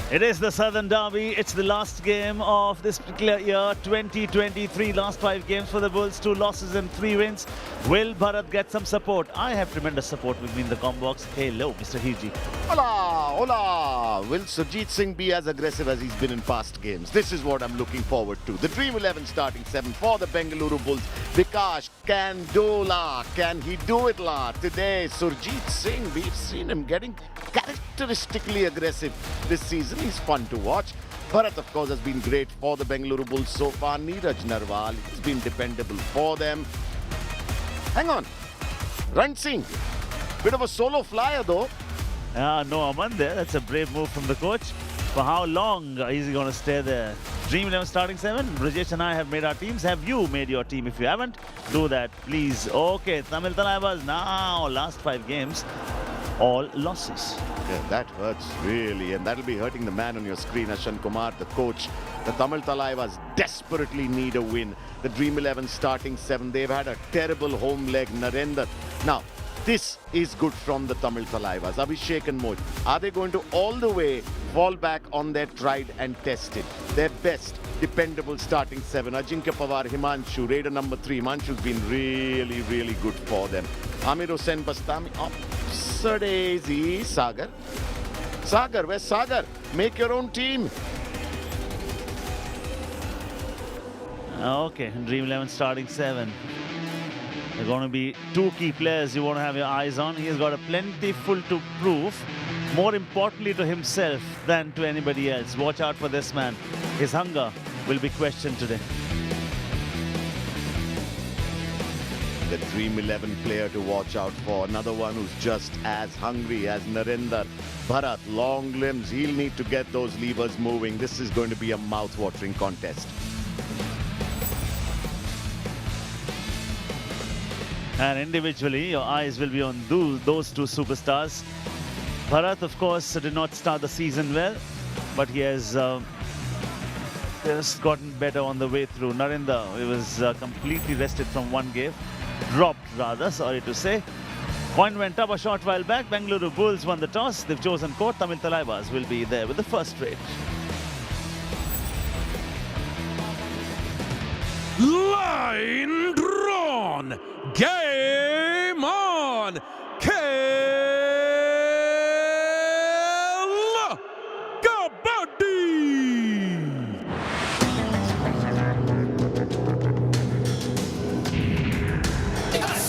It is the Southern Derby. It's the last game of this particular year, 2023. Last 5 games for the Bulls, 2 losses and 3 wins. Will Bharat get some support? I have tremendous support with me in the com box. Hello, Mr. Hiji. Hola, hola. Will Surjit Singh be as aggressive as he's been in past games? This is what I'm looking forward to. The Dream 11 starting 7 for the Bengaluru Bulls. Vikash Kandola. Can he do it, la? Today, Surjit Singh, we've seen him getting characteristically aggressive this season. He's fun to watch. Bharat, of course, has been great for the Bengaluru Bulls so far. Neeraj Narwal has been dependable for them. Hang on. Run Singh. Bit of a solo flyer, though. No Aman there. That's a brave move from the coach. For how long is he going to stay there? Dream 11 starting 7. Brajesh and I have made our teams. Have you made your team? If you haven't, do that, please. Okay, Tamil Thalaivas now. Last 5 games, all losses. Yeah, that hurts really, and that'll be hurting the man on your screen, Ashan Kumar, the coach. The Tamil Thalaivas desperately need a win. The Dream 11 starting 7, they've had a terrible home leg, Narendra. Now, this is good from the Tamil Thalaivas. Abhishek and Moj, are they going to all the way fall back on their tried and tested? Their best, dependable starting 7. Ajinkya Pawar, Himanshu, Raider number 3. Himanshu's been really, really good for them. Amir Hossain Bastami, Daisy, Sagar. Sagar, where's Sagar? Make your own team. Okay, Dream 11 starting 7. There are going to be 2 key players you want to have your eyes on. He has got a plentiful to prove, more importantly to himself than to anybody else. Watch out for this man. His hunger will be questioned today. The Dream 11 player to watch out for. Another one who's just as hungry as Narendra. Bharat, long limbs. He'll need to get those levers moving. This is going to be a mouth-watering contest. And individually, your eyes will be on those 2 superstars. Bharat, of course, did not start the season well, but he has just gotten better on the way through. Narendra, he was completely rested from 1 game. Dropped rather, sorry to say. Point went up a short while back. Bengaluru Bulls won the toss. They've chosen court. Tamil Thalaivas will be there with the first rate. Line drawn. Game on. Kabaddi.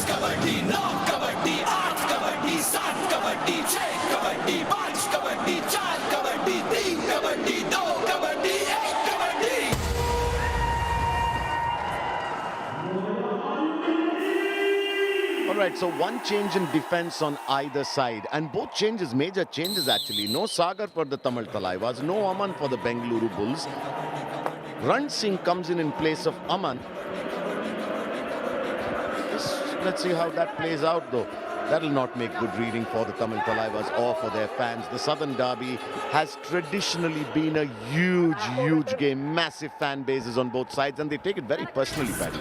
Kabaddi, no Kabaddi, 8 Kabaddi, 7 Kabaddi, 6 Kabaddi, 5 Kabaddi, 4 Kabaddi, 3 Kabaddi, 2 Kabaddi, 1 Kabaddi. All right, so 1 change in defense on either side. And both changes, major changes actually. No Sagar for the Tamil Thalaivas, no Aman for the Bengaluru Bulls. Run Singh comes in place of Aman. Let's see how that plays out, though. That'll not make good reading for the Tamil Thalaivas or for their fans. The Southern Derby has traditionally been a huge, huge game. Massive fan bases on both sides, and they take it very personally, Paddy.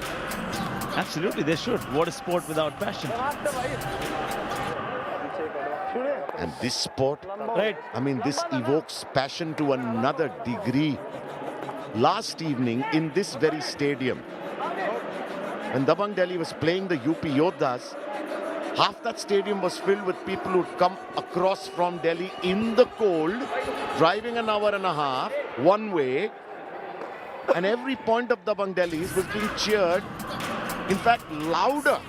Absolutely, they should. What is sport without passion? And this sport, Right. I mean, this evokes passion to another degree. Last evening, in this very stadium, when Dabang Delhi was playing the UP Yodhas, half that stadium was filled with people who'd come across from Delhi in the cold, driving an hour and a half, one way, and every point of Dabang Delhi's was being cheered, in fact, louder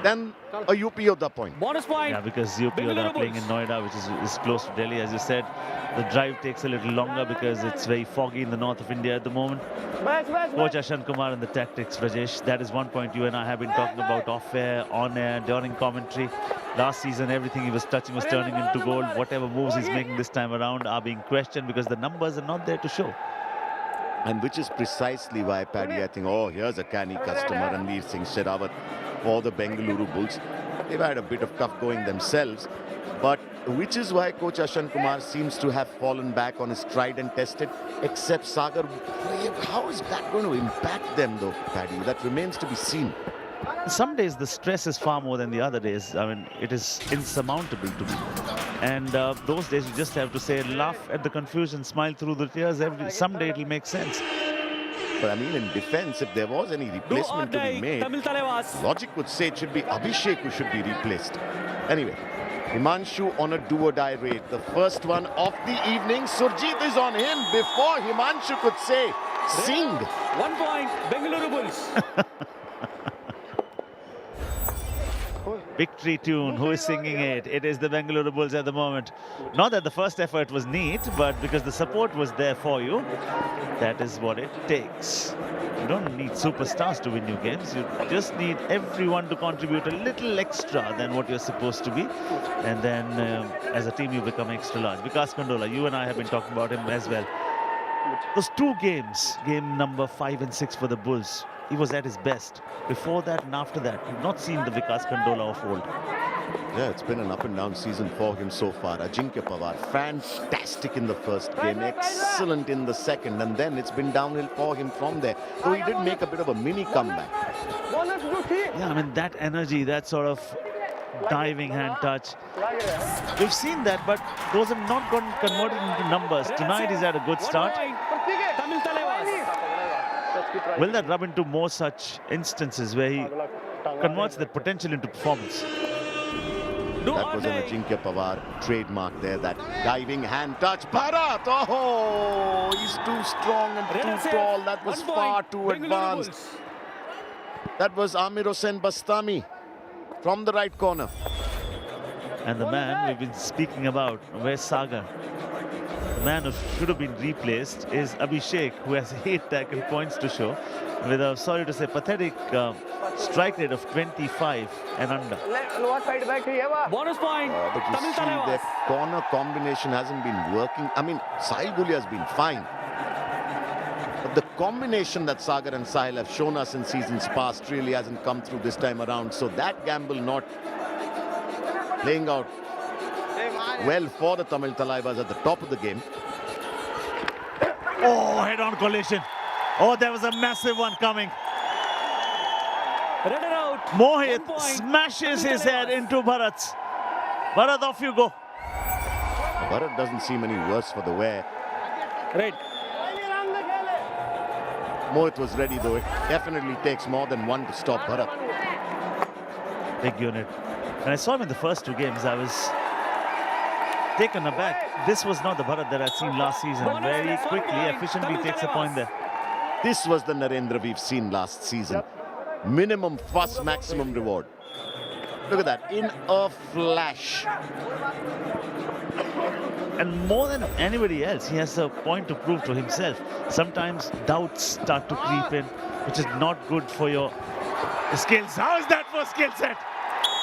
than a UP Yodha point. Bonus point. Yeah, because UP are playing in Noida, which is close to Delhi. As you said, the drive takes a little longer because it's very foggy in the north of India at the moment. Coach Ashan Kumar and the tactics, Rajesh, that is one point you and I have been talking about off air, on air, during commentary. Last season, everything he was touching was turning into gold. Whatever moves he's making this time around are being questioned because the numbers are not there to show. And which is precisely why, Paddy, I think, oh, here's a canny customer, Ranveer Singh Sherawat for the Bengaluru Bulls. They've had a bit of tough going themselves, but which is why Coach Ashan Kumar seems to have fallen back on his tried and tested, except Sagar. How is that going to impact them, though, Paddy? That remains to be seen. Some days the stress is far more than the other days. I mean, it is insurmountable to me. And those days you just have to say, laugh at the confusion, smile through the tears. Someday it'll make sense. But I mean, in defense, if there was any replacement to be made, Tamil Thalaivas. logic would say it should be Abhishek who should be replaced. Anyway, Himanshu on a do-or-die raid. The first one of the evening. Surjit is on him before Himanshu could say, sing. 1 point, Bengaluru Bulls. Victory tune, who is singing it? It is the Bengaluru Bulls at the moment. Not that the first effort was neat, but because the support was there for you, that is what it takes. You don't need superstars to win new games. You just need everyone to contribute a little extra than what you're supposed to be. And then as a team, you become extra large. Vikas Kandola, you and I have been talking about him as well. Those two games, game number 5 and 6 for the Bulls, he was at his best. Before that and after that, you've not seen the Vikas Kandola of old. Yeah, it's been an up and down season for him so far. Ajinkya Pawar, fantastic in the first game, excellent in the second, and then it's been downhill for him from there. So he did make a bit of a mini comeback. Yeah, I mean, that energy, that sort of diving hand touch. We've seen that, but those have not gotten converted into numbers. Tonight he's had a good start. 1 point, Tamil Thalaivas. Will that rub into more such instances where he converts that potential into performance? That was an Ajinkya Pawar trademark there, that diving hand touch. Bharat, oh, he's too strong and too tall. That was far too advanced. That was Amir Hossain Bastami from the right corner. And the man we've been speaking about, where's Sagar? The man who should have been replaced is Abhishek, who has 8 tackle points to show, with a, sorry to say, pathetic strike rate of 25 and under. Bonus point, But you Tamil see, their Thalaivas. corner combination hasn't been working. I mean, Sahil Gulia has been fine. But the combination that Sagar and Sahil have shown us in seasons past really hasn't come through this time around. So that gamble not playing out well for the Tamil Thalaivas at the top of the game. Oh, head-on collision. Oh, there was a massive one coming. Runner out. Mohit 1 point, smashes Tamil his head Thalaivas. into Bharat's. Bharat, off you go. Bharat doesn't seem any worse for the wear. Red. Mohit was ready though. It definitely takes more than one to stop Bharat. Big unit. And I saw him in the first 2 games. I was taken aback. This was not the Bharat that I'd seen last season. Very quickly, efficiently takes a point there. This was the Narendra we've seen last season. Minimum fuss, maximum reward. Look at that, in a flash. And more than anybody else, he has a point to prove to himself. Sometimes doubts start to creep in, which is not good for your skills. How is that for skill set?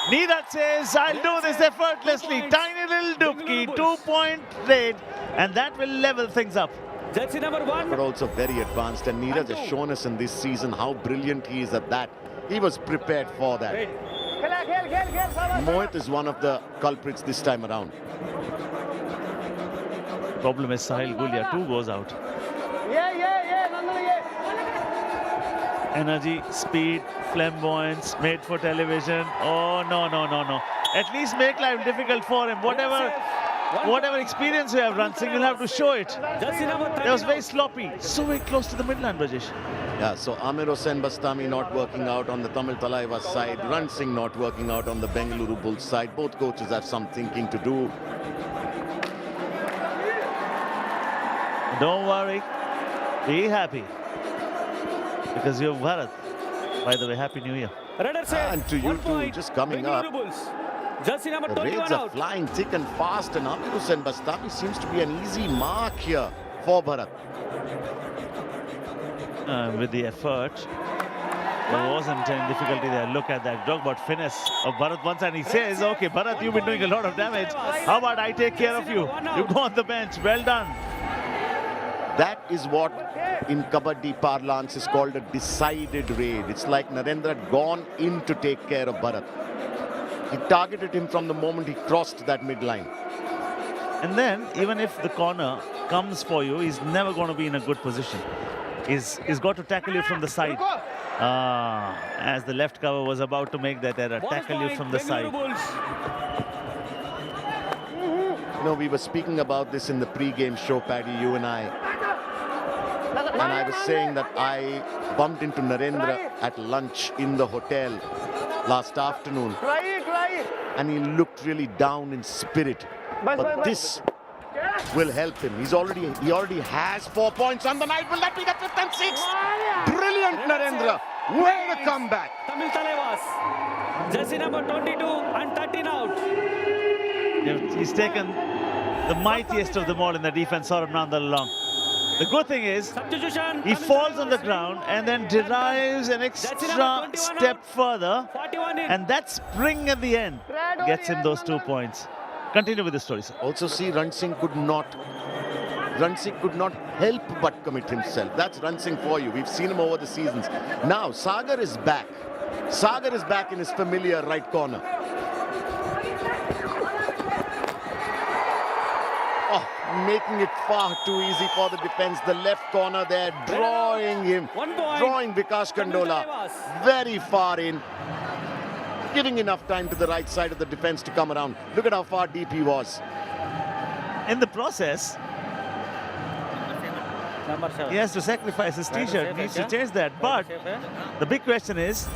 Neeraj says, I'll do this effortlessly. Tiny little dupki, 2-point raid, and that will level things up. Jersey number 1. But also very advanced, and Neeraj has shown us in this season how brilliant he is at that. He was prepared for that. Red. Mohit is one of the culprits this time around. Problem is Sahil Gulia, 2 goes out. Energy, speed, flamboyance, made for television. Oh, no, no, no, no. At least make life difficult for him. Whatever experience you have run, you'll have to show it. Jersey number 13. That was very sloppy. So very close to the midline, Rajesh. Yeah, so Amir Hossain Bastami not working out on the Tamil Thalaivas side, Ranjit Singh not working out on the Bengaluru Bulls side. Both coaches have some thinking to do. Don't worry. Be happy. Because you're Bharat. By the way, Happy New Year. Runner save. And to you 1 too, point, just coming Bengaluru up. Bulls. Jersey number The 21 raids are out. flying thick and fast, and Amir Hossain Bastami seems to be an easy mark here for Bharat. With the effort, there wasn't any difficulty there. Look at that. Talk about finesse of Bharat once, and he says, okay, Bharat, you've been doing a lot of damage. How about I take care of you? You go on the bench. Well done. That is what in Kabaddi parlance is called a decided raid. It's like Narendra had gone in to take care of Bharat. He targeted him from the moment he crossed that midline. And then, even if the corner comes for you, he's never going to be in a good position. He's got to tackle you from the side. As the left cover was about to make that error, Bonus tackle you point, from the Bengaluru side. Bulls. No, we were speaking about this in the pre-game show, Paddy, you and I. And I was saying that I bumped into Narendra at lunch in the hotel last afternoon. And he looked really down in spirit. But this will help him. He already has 4 points on the night. Will that be the 5th and 6th? Brilliant, Narendra. Way to come back. Tamil Thalaivas. Jersey number 22 and 13 out. He's taken the mightiest of them all in the defense, Saurabh Nandal along. The good thing is, Substitution. he falls on the ground and then derives an extra step further. 41 in. And that spring at the end gets him those 2 points. Continue with the story, sir. Also see, Ranjit Singh could not help but commit himself. That's Ranjit Singh for you. We've seen him over the seasons. Now Sagar is back. Sagar is back in his familiar right corner. Oh, making it far too easy for the defense. The left corner there, drawing him, 1 point. drawing Vikas Kandola very far in. Giving enough time to the right side of the defense to come around. Look at how far deep he was. In the process, Number 7. he has to sacrifice his Right, t-shirt, safe, needs yeah. to change that. But the big question is,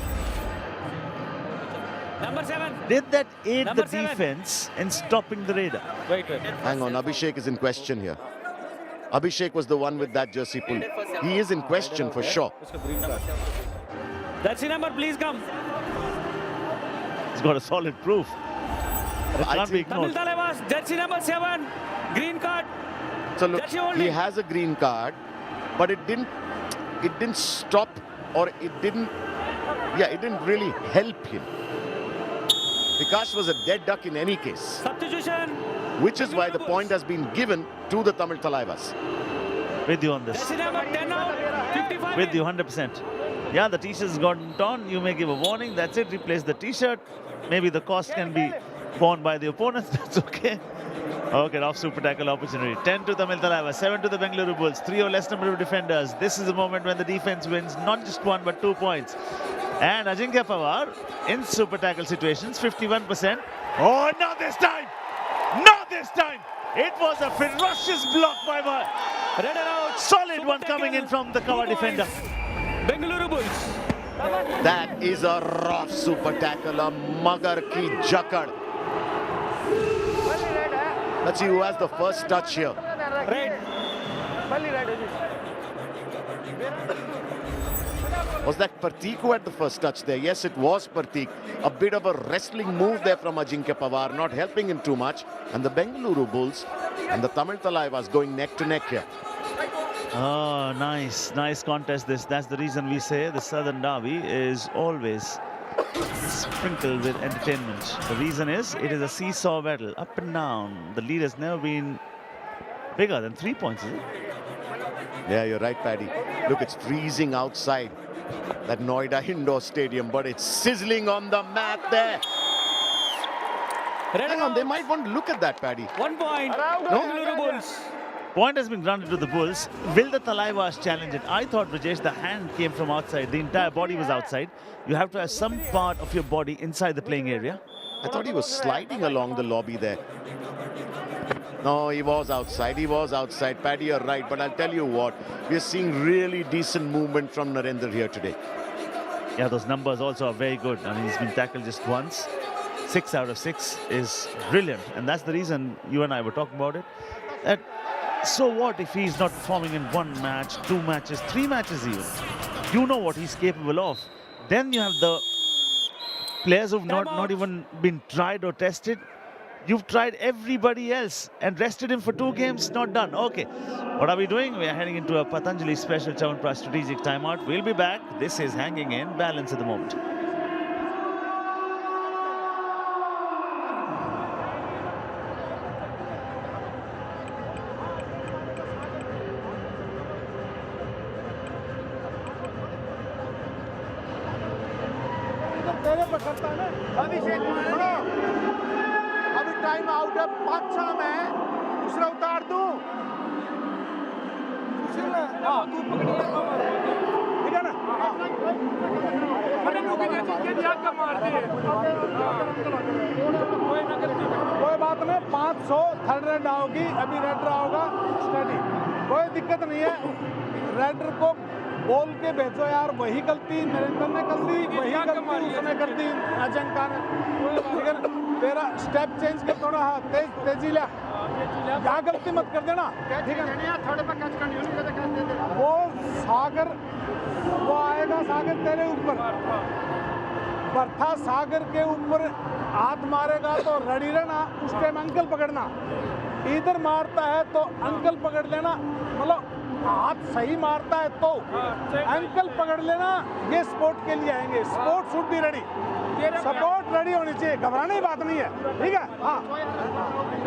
Number 7. did that aid Number the 7. defense in stopping the raider? Wait. Hang on, Abhishek is in question here. Abhishek was the one with that jersey pull. He is in question for sure. Jersey number, please come. He's got a solid proof. It I can't be think- Tamil ignored. Thalaivas, jersey number 7. Green card. So look, Jersey holding. he has a green card, but it didn't stop, or it didn't really help him. Vikas was a dead duck in any case, Substitution. which is why the point has been given to the Tamil Thalaivas. With you on this. Jersey number 10 out. 55. With you 100%. Yeah, the t-shirt's gotten torn. You may give a warning. That's it. Replace the t-shirt. Maybe the cost can be borne by the opponent. That's okay. Okay, off super tackle opportunity. 10 to Tamil Thalaivas, 7 to the Bengaluru Bulls. 3 or less number of defenders. This is the moment when the defense wins not just 1 but 2 points. And Ajinkya Pawar in super tackle situations, 51%. Oh, not this time! Not this time! It was a ferocious block by Red and out. solid Super one coming in tackle. from the cover 2 defender. points. Bengaluru Bulls. That is a rough super tackle, a magar ki jakad. Let's see who has the first touch here. Red. Was that Pratik who had the first touch there? Yes, it was Pratik. A bit of a wrestling move there from Ajinkya Pawar, not helping him too much. And the Bengaluru Bulls and the Tamil Thalaivas going neck to neck here. Oh, nice contest this. That's the reason we say the Southern Derby is always sprinkled with entertainment. The reason is it is a seesaw battle, up and down. The lead has never been bigger than 3 points, is it? Yeah, you're right, Paddy. Look, it's freezing outside that Noida indoor stadium, but it's sizzling on the mat there. Red Hang and on, they out. might want to look at that, Paddy. 1 point. No? Bengaluru Bulls. Point has been granted to the Bulls. Will the Thalaivas challenge it? I thought, Rajesh, the hand came from outside. The entire body was outside. You have to have some part of your body inside the playing area. I thought he was sliding along the lobby there. No, he was outside. He was outside. Paddy, you're right. But I'll tell you what, we're seeing really decent movement from Narendra here today. Yeah, those numbers also are very good. I mean, he's been tackled just once. 6 out of 6 is brilliant. And that's the reason you and I were talking about it. That, so what if he's not performing in 1 match, 2 matches, 3 matches even? You know what he's capable of. Then you have the players who've not even been tried or tested. You've tried everybody else and rested him for 2 games, not done. Okay, what are we doing? We are heading into a Patanjali special Chyawanprash strategic timeout. We'll be back. This is Hanging in Balance at the moment. अभिषेक सुनो, अभी time out है 5-6 में दूसरा उतार दूं ठीक है ना अरे लोग ये चीज याद का मारती है कोई बात नहीं, 500 थर्ड रेड आओगी, अभी रेड होगा स्टडी, कोई दिक्कत नहीं है। रेडर को बोल के भेजो यार, वही गलती नरेंद्र ने कर दी, वही गलती उसने कर दी अजंका ने। ठीक है, तेरा स्टेप चेंज कर, थोड़ा तेजी ले, यहाँ गलती मत कर देना। ठीक है, थोड़े पर कैच करनी, वो सागर वो आएगा, सागर तेरे ऊपर बर्था, सागर के ऊपर हाथ मारेगा तो रड़ी रहना, उस टाइम अंकल पकड़ना, इधर मारता है तो अंकल पकड़ लेना, मतलब हाथ सही मारता है तो अंकल पकड़ लेना। ये स्पोर्ट के लिए आएंगे, sport should be ready, support ready होनी चाहिए, घबराने की बात नहीं है। ठीक है, हाँ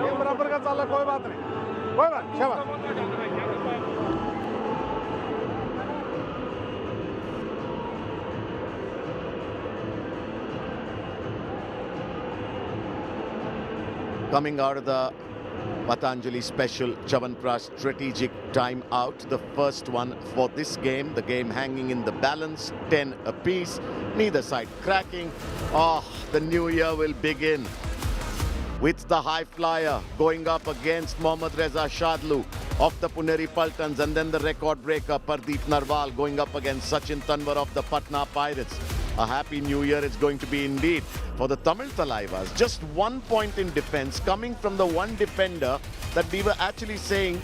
ये बराबर का चाल है, कोई बात नहीं, कोई बात, शाबाश। Coming out of the Patanjali special Chavanprash strategic timeout, the first one for this game. The game hanging in the balance, 10 apiece, neither side cracking. Oh, the new year will begin with the high flyer going up against Mohammad Reza Shadlu of the Puneri Paltans, and then the record breaker Pardeep Narwal going up against Sachin Tanwar of the Patna Pirates. A happy new year it's going to be indeed for the Tamil Thalaivas. Just 1 point in defense, coming from the one defender that we were actually saying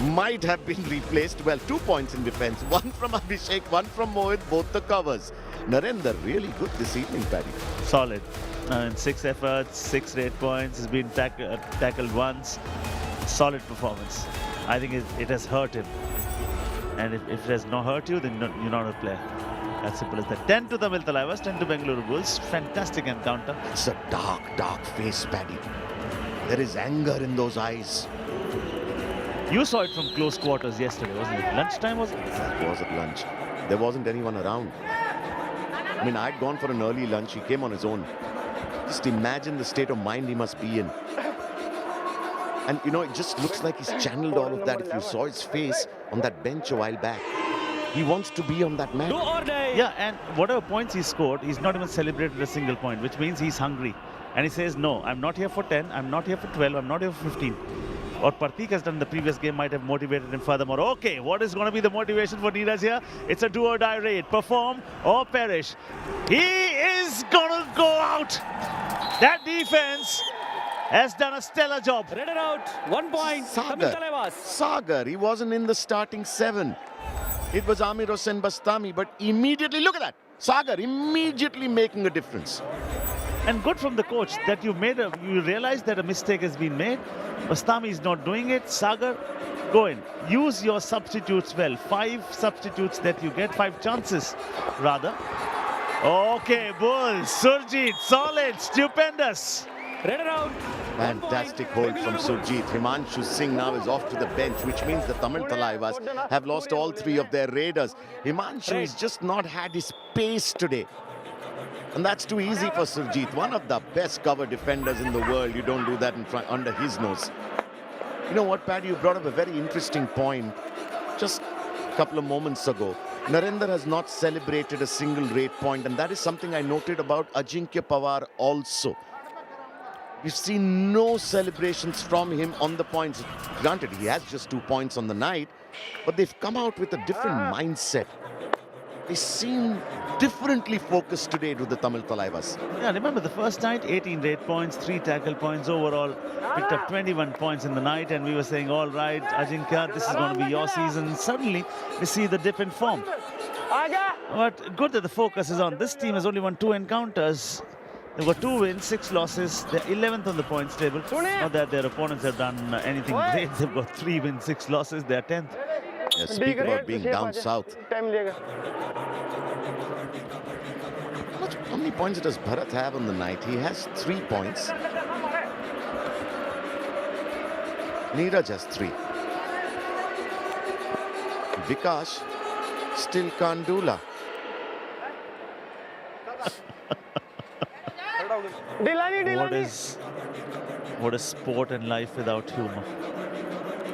might have been replaced. Well, 2 points in defense, one from Abhishek, one from Mohit, both the covers. Narendra, really good this evening, Paddy. Solid. In 6 efforts, 6 rate points. He's been tackled once. Solid performance. I think it has hurt him. And if it has not hurt you, then you're not a player. As simple as that. 10 to Tamil Thalaivas, 10 to Bengaluru Bulls. Fantastic encounter. It's a dark, dark face, Paddy. There is anger in those eyes. You saw it from close quarters yesterday, wasn't it? Lunchtime, was it? That was at lunch. There wasn't anyone around. I mean, I'd gone for an early lunch. He came on his own. Just imagine the state of mind he must be in. And, you know, it just looks like he's channeled all of that. If you saw his face on that bench a while back, he wants to be on that mat. Do or die. Yeah, and whatever points he scored, he's not even celebrated a single point, which means he's hungry. And he says, no, I'm not here for 10, I'm not here for 12, I'm not here for 15. What Partik has done in the previous game might have motivated him furthermore. Okay, what is going to be the motivation for Neeraj here? It's a do or die raid. Perform or perish. He is going to go out. That defense has done a stellar job. Redder out. 1 point. Tamil Thalaivas. Sagar, he wasn't in the starting 7. It was Amir Hossain Bastami, but immediately, look at that. Sagar immediately making a difference. And good from the coach that you realize that a mistake has been made. Bastami is not doing it. Sagar, go in. Use your substitutes well. 5 substitutes that you get, 5 chances rather. Okay, Bulls, Surjit, solid, stupendous. Redder out. Fantastic hold from Surjit. Himanshu Singh now is off to the bench, which means the Tamil Thalaivas have lost all 3 of their raiders. Himanshu has just not had his pace today. And that's too easy for Surjit, one of the best cover defenders in the world. You don't do that in front, under his nose. You know what, Paddy, you brought up a very interesting point just a couple of moments ago. Narendra has not celebrated a single rate point, and that is something I noted about Ajinkya Pawar also. We've seen no celebrations from him on the points. Granted, he has just 2 points on the night, but they've come out with a different mindset. They seem differently focused today to the Tamil Thalaivas. Yeah, remember the first night, 18 rate points, 3 tackle points overall. Picked up 21 points in the night, and we were saying, all right, Ajinkya, this is going to be your season. Suddenly, we see the dip in form. But good that the focus is on. This team has only won 2 encounters. They've got 2 wins, 6 losses. They're 11th on the points table. Not that their opponents have done anything great. They've got 3 wins, 6 losses. They're 10th. Yeah, speak about being down south. How many points does Bharat have on the night? He has 3 points. Neeraj has 3. Vikash still can't do la. What is sport and life without humor?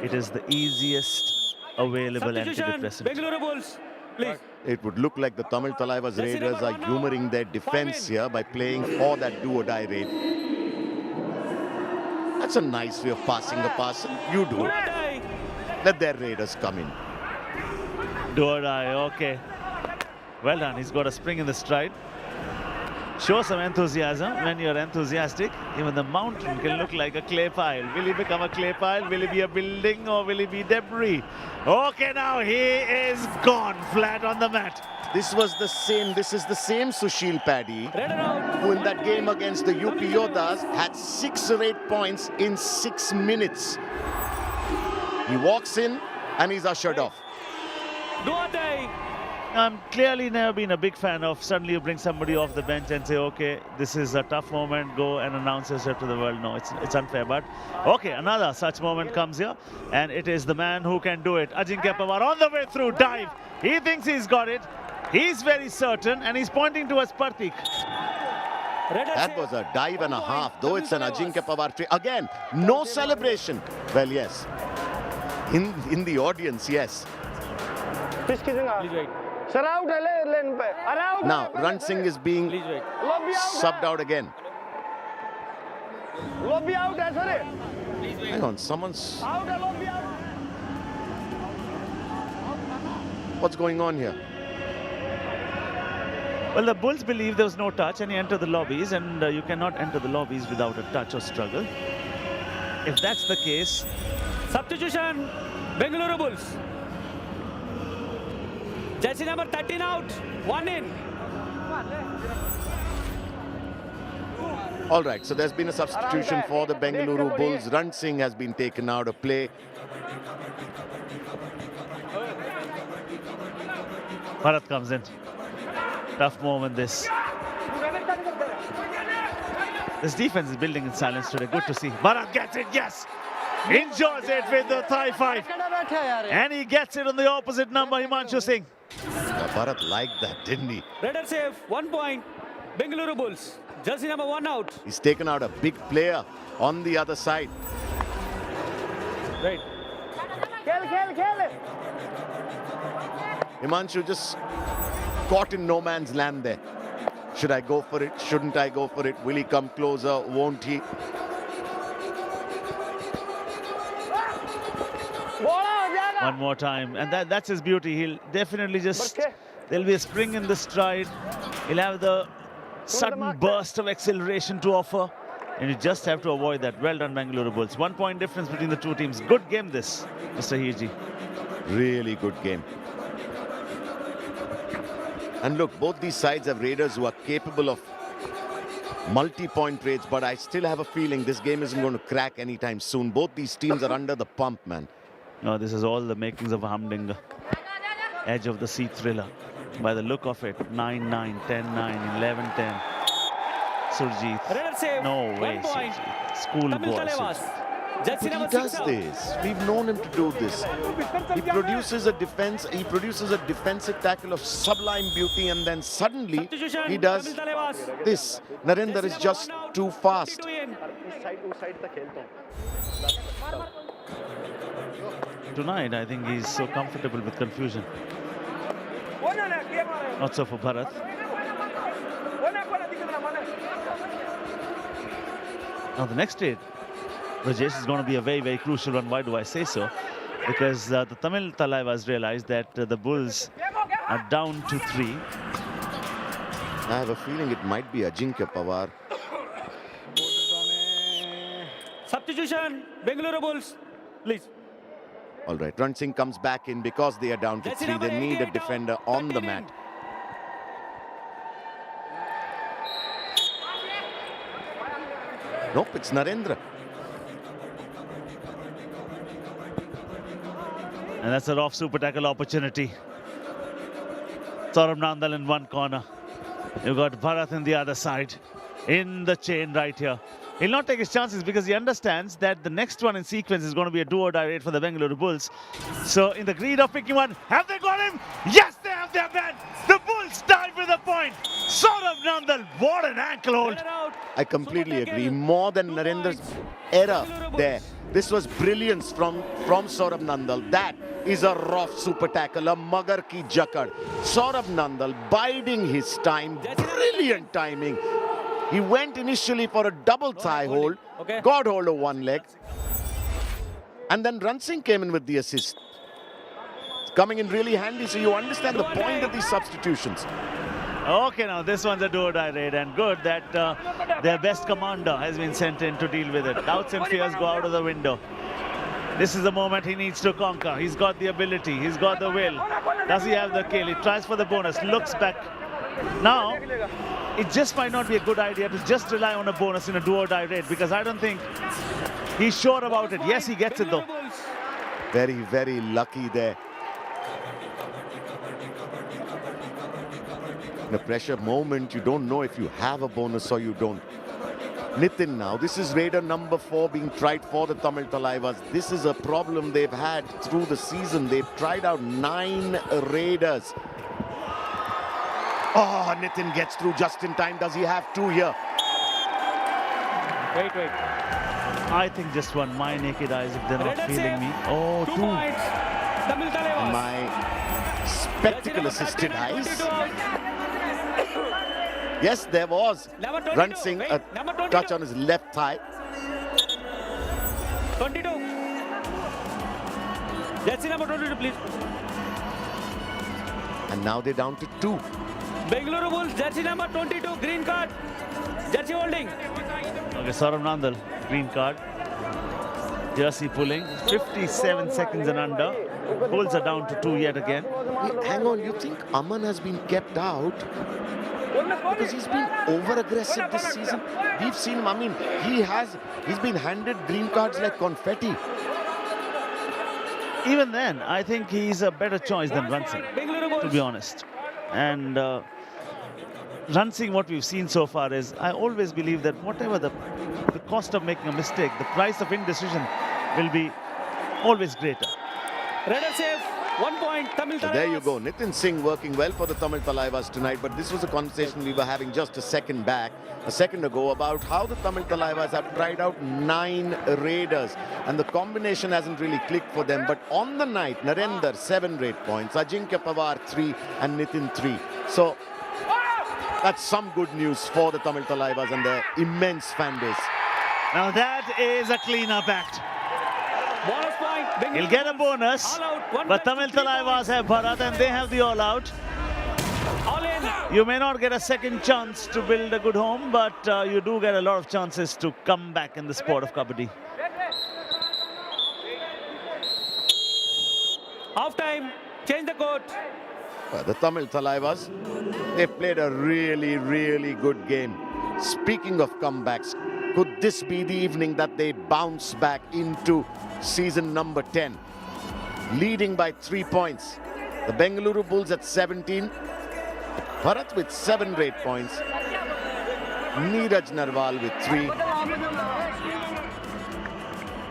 It is the easiest available Substitution. antidepressant. Bengaluru Bulls. Please. It would look like the Tamil Thalaivas Raiders are humouring their defence here by playing for that do-or-die raid. That's a nice way of passing a pass. You do it. Die. Let their raiders come in. Do or die, okay. Well done, he's got a spring in the stride. Show some enthusiasm. When you're enthusiastic, even the mountain can look like a clay pile. Will he become a clay pile? Will he be a building or will he be debris? Okay, now he is gone flat on the mat. This is the same Sushil Paddy Red out. who in that game against the UP Yodhas had 6 or 8 points in 6 minutes. He walks in and he's ushered off. Do or die. I'm clearly never been a big fan of suddenly you bring somebody off the bench and say, okay, this is a tough moment, go and announce yourself to the world. No, it's unfair. But okay, another such moment comes here, and it is the man who can do it. Ajinkya Pawar on the way through, dive. He thinks he's got it. He's very certain, and he's pointing towards Partik. That was a dive and a half, though it's an Ajinkya Pawar tree. Again, no celebration. Well, yes. In the audience, yes. Please wait. Now, Run Singh is being Please wait. subbed out again. Hang on, someone's... What's going on here? Well, the Bulls believe there was no touch, and he entered the lobbies, and you cannot enter the lobbies without a touch or struggle. If that's the case, Substitution. Bengaluru Bulls. Jersey number 13 out. 1 in. All right, so there's been a substitution for the Bengaluru Bulls. Run Singh has been taken out of play. Bharat comes in. Tough moment this. This defense is building in silence today. Good to see. Bharat gets it, yes! Enjoys it with the thigh fight. And he gets it on the opposite number, Himanshu Singh. Bharat liked that, didn't he? Raider save. 1 point. Bengaluru Bulls. Jersey number 1 out. He's taken out a big player on the other side. Right. Himanshu just caught in no man's land there. Should I go for it? Shouldn't I go for it? Will he come closer? Won't he? One more time. And that's his beauty. He'll definitely just... There'll be a spring in the stride. He'll have the sudden burst of acceleration to offer. And you just have to avoid that. Well done, Bengaluru Bulls. 1 point difference between the two teams. Good game this, Mr. Hiji. Really good game. And look, both these sides have raiders who are capable of multi-point raids, but I still have a feeling this game isn't going to crack anytime soon. Both these teams are under the pump, man. No, this is all the makings of a humdinger. Edge of the seat thriller. By the look of it, 9-9, 10-9, 11-10. Surjit. Raider save. No 1 way, point. Surjit. Schoolboy Tamil Surjit. Thalaivas. Jersey But he number does 6 out. this. We've known him to do this. He produces a defense. He produces a defensive tackle of sublime beauty, and then suddenly Substitution. he does Tamil Thalaivas. this. Narendra is just too fast. 52 in. Tonight, I think he's so comfortable with confusion. Not so for Bharat. Now the next trade, Rajesh, is going to be a very, very crucial one. Why do I say so? Because the Tamil Thalaivas realized that the Bulls are down to 3. I have a feeling it might be Ajinkya Pawar. Substitution. Bengaluru Bulls. Please. All right, Run Singh comes back in because they are down to 3. They need a defender on the mat. Nope, it's Narendra. And that's a off super tackle opportunity. Saurabh Nandal in one corner. You've got Bharat in the other side. In the chain right here. He'll not take his chances because he understands that the next one in sequence is going to be a do-or-die raid for the Bengaluru Bulls. So in the greed of picking one, have they got him? Yes, they have their man. The Bulls dive with a point. Saurabh Nandal, what an ankle hold. Raider out. I completely Super agree. tackle. More than 2 Narendra's points. error Bengaluru there. Bulls. This was brilliance from Saurabh Nandal. That is a rough super tackle, a magar ki jakad. Saurabh Nandal biding his time. Brilliant timing. He went initially for a double thigh hold, Okay. got hold of one leg, and then Ransing came in with the assist. It's coming in really handy, so you understand the point of these substitutions. Okay, now this one's a do-or-die raid, and good that their best commander has been sent in to deal with it. Doubts and fears go out of the window. This is the moment he needs to conquer. He's got the ability, he's got the will. Does he have the kill? He tries for the bonus, looks back. Now, it just might not be a good idea to just rely on a bonus in a do-or-die raid, because I don't think he's sure about it. Yes, he gets it though. Very, very lucky there. In a pressure moment, you don't know if you have a bonus or you don't. Nitin now, this is raider number 4 being tried for the Tamil Thalaivas. This is a problem they've had through the season. They've tried out 9 raiders. Oh, Nitin gets through just in time. Does he have 2 here? Wait. I think just one. My naked eyes, if they're not Raider feeling save. me. Oh, 2 2. points. Tamil Thalaivas. My spectacle assisted eyes. Yes, there was Number 22. Ransing, Wait, a number 22. touch on his left thigh. 22. Jersey number 22, please. And now they're down to 2. Bengaluru Bulls, jersey number 22, green card. Jersey holding. Okay, Saurav Nandal, green card. Jersey pulling, 57 seconds and under. Bulls are down to 2 yet again. Hang on, you think Aman has been kept out? Because he's been over-aggressive this season. We've seen him, I mean, he's been handed green cards like confetti. Even then, I think he's a better choice than Ransing, Bengaluru Bulls. to be honest. And Ransing, what we've seen so far is, I always believe that whatever the cost of making a mistake, the price of indecision will be always greater. Raider save, 1 point. Tamil So Thalaivas. there you go, Nitin Singh working well for the Tamil Thalaivas tonight. But this was a conversation we were having just a second ago, about how the Tamil Thalaivas have tried out 9 raiders. And the combination hasn't really clicked for them. But on the night, Narendra, 7 raid points, Ajinkya Pawar, 3, and Nitin, 3. So that's some good news for the Tamil Thalaivas and their immense fan base. Now that is a clean-up act. Bonus point. Bengaluru He'll get a Bulls. bonus, All out. 1 but plus Tamil 3 Thalaivas points. have Bharat and they have the all-out. All in. You may not get a second chance to build a good home, but you do get a lot of chances to come back in the sport of Kabaddi. Half time. Change the court. The Tamil Thalaivas, they've played a really, really good game. Speaking of comebacks, could this be the evening that they bounce back into season number 10? Leading by 3 points. The Bengaluru Bulls at 17. Bharat with 7 raid points. Neeraj Narwal with 3.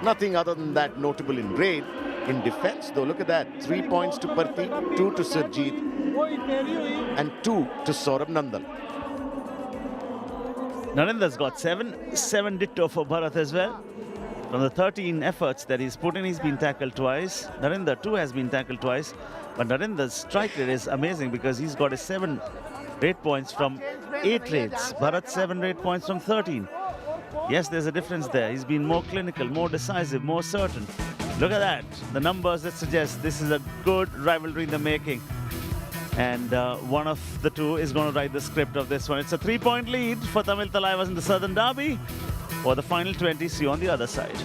Nothing other than that notable in raid. In defense, though, look at that. 3 points to Parthi, 2 to Surjit, and 2 to Saurabh Nandal. Narendra's got 7 ditto for Bharat as well. From the 13 efforts that he's put in, he's been tackled twice. Narendra too has been tackled twice. But Narendra's strike rate is amazing because he's got a 7 raid points from 8 raids. Bharat 7 raid points from 13. Yes, there's a difference there. He's been more clinical, more decisive, more certain. Look at that. The numbers that suggest this is a good rivalry in the making. And one of the two is going to write the script of this one. It's a 3-point lead for Tamil Thalaivas in the Southern Derby. For the final 20, see you on the other side.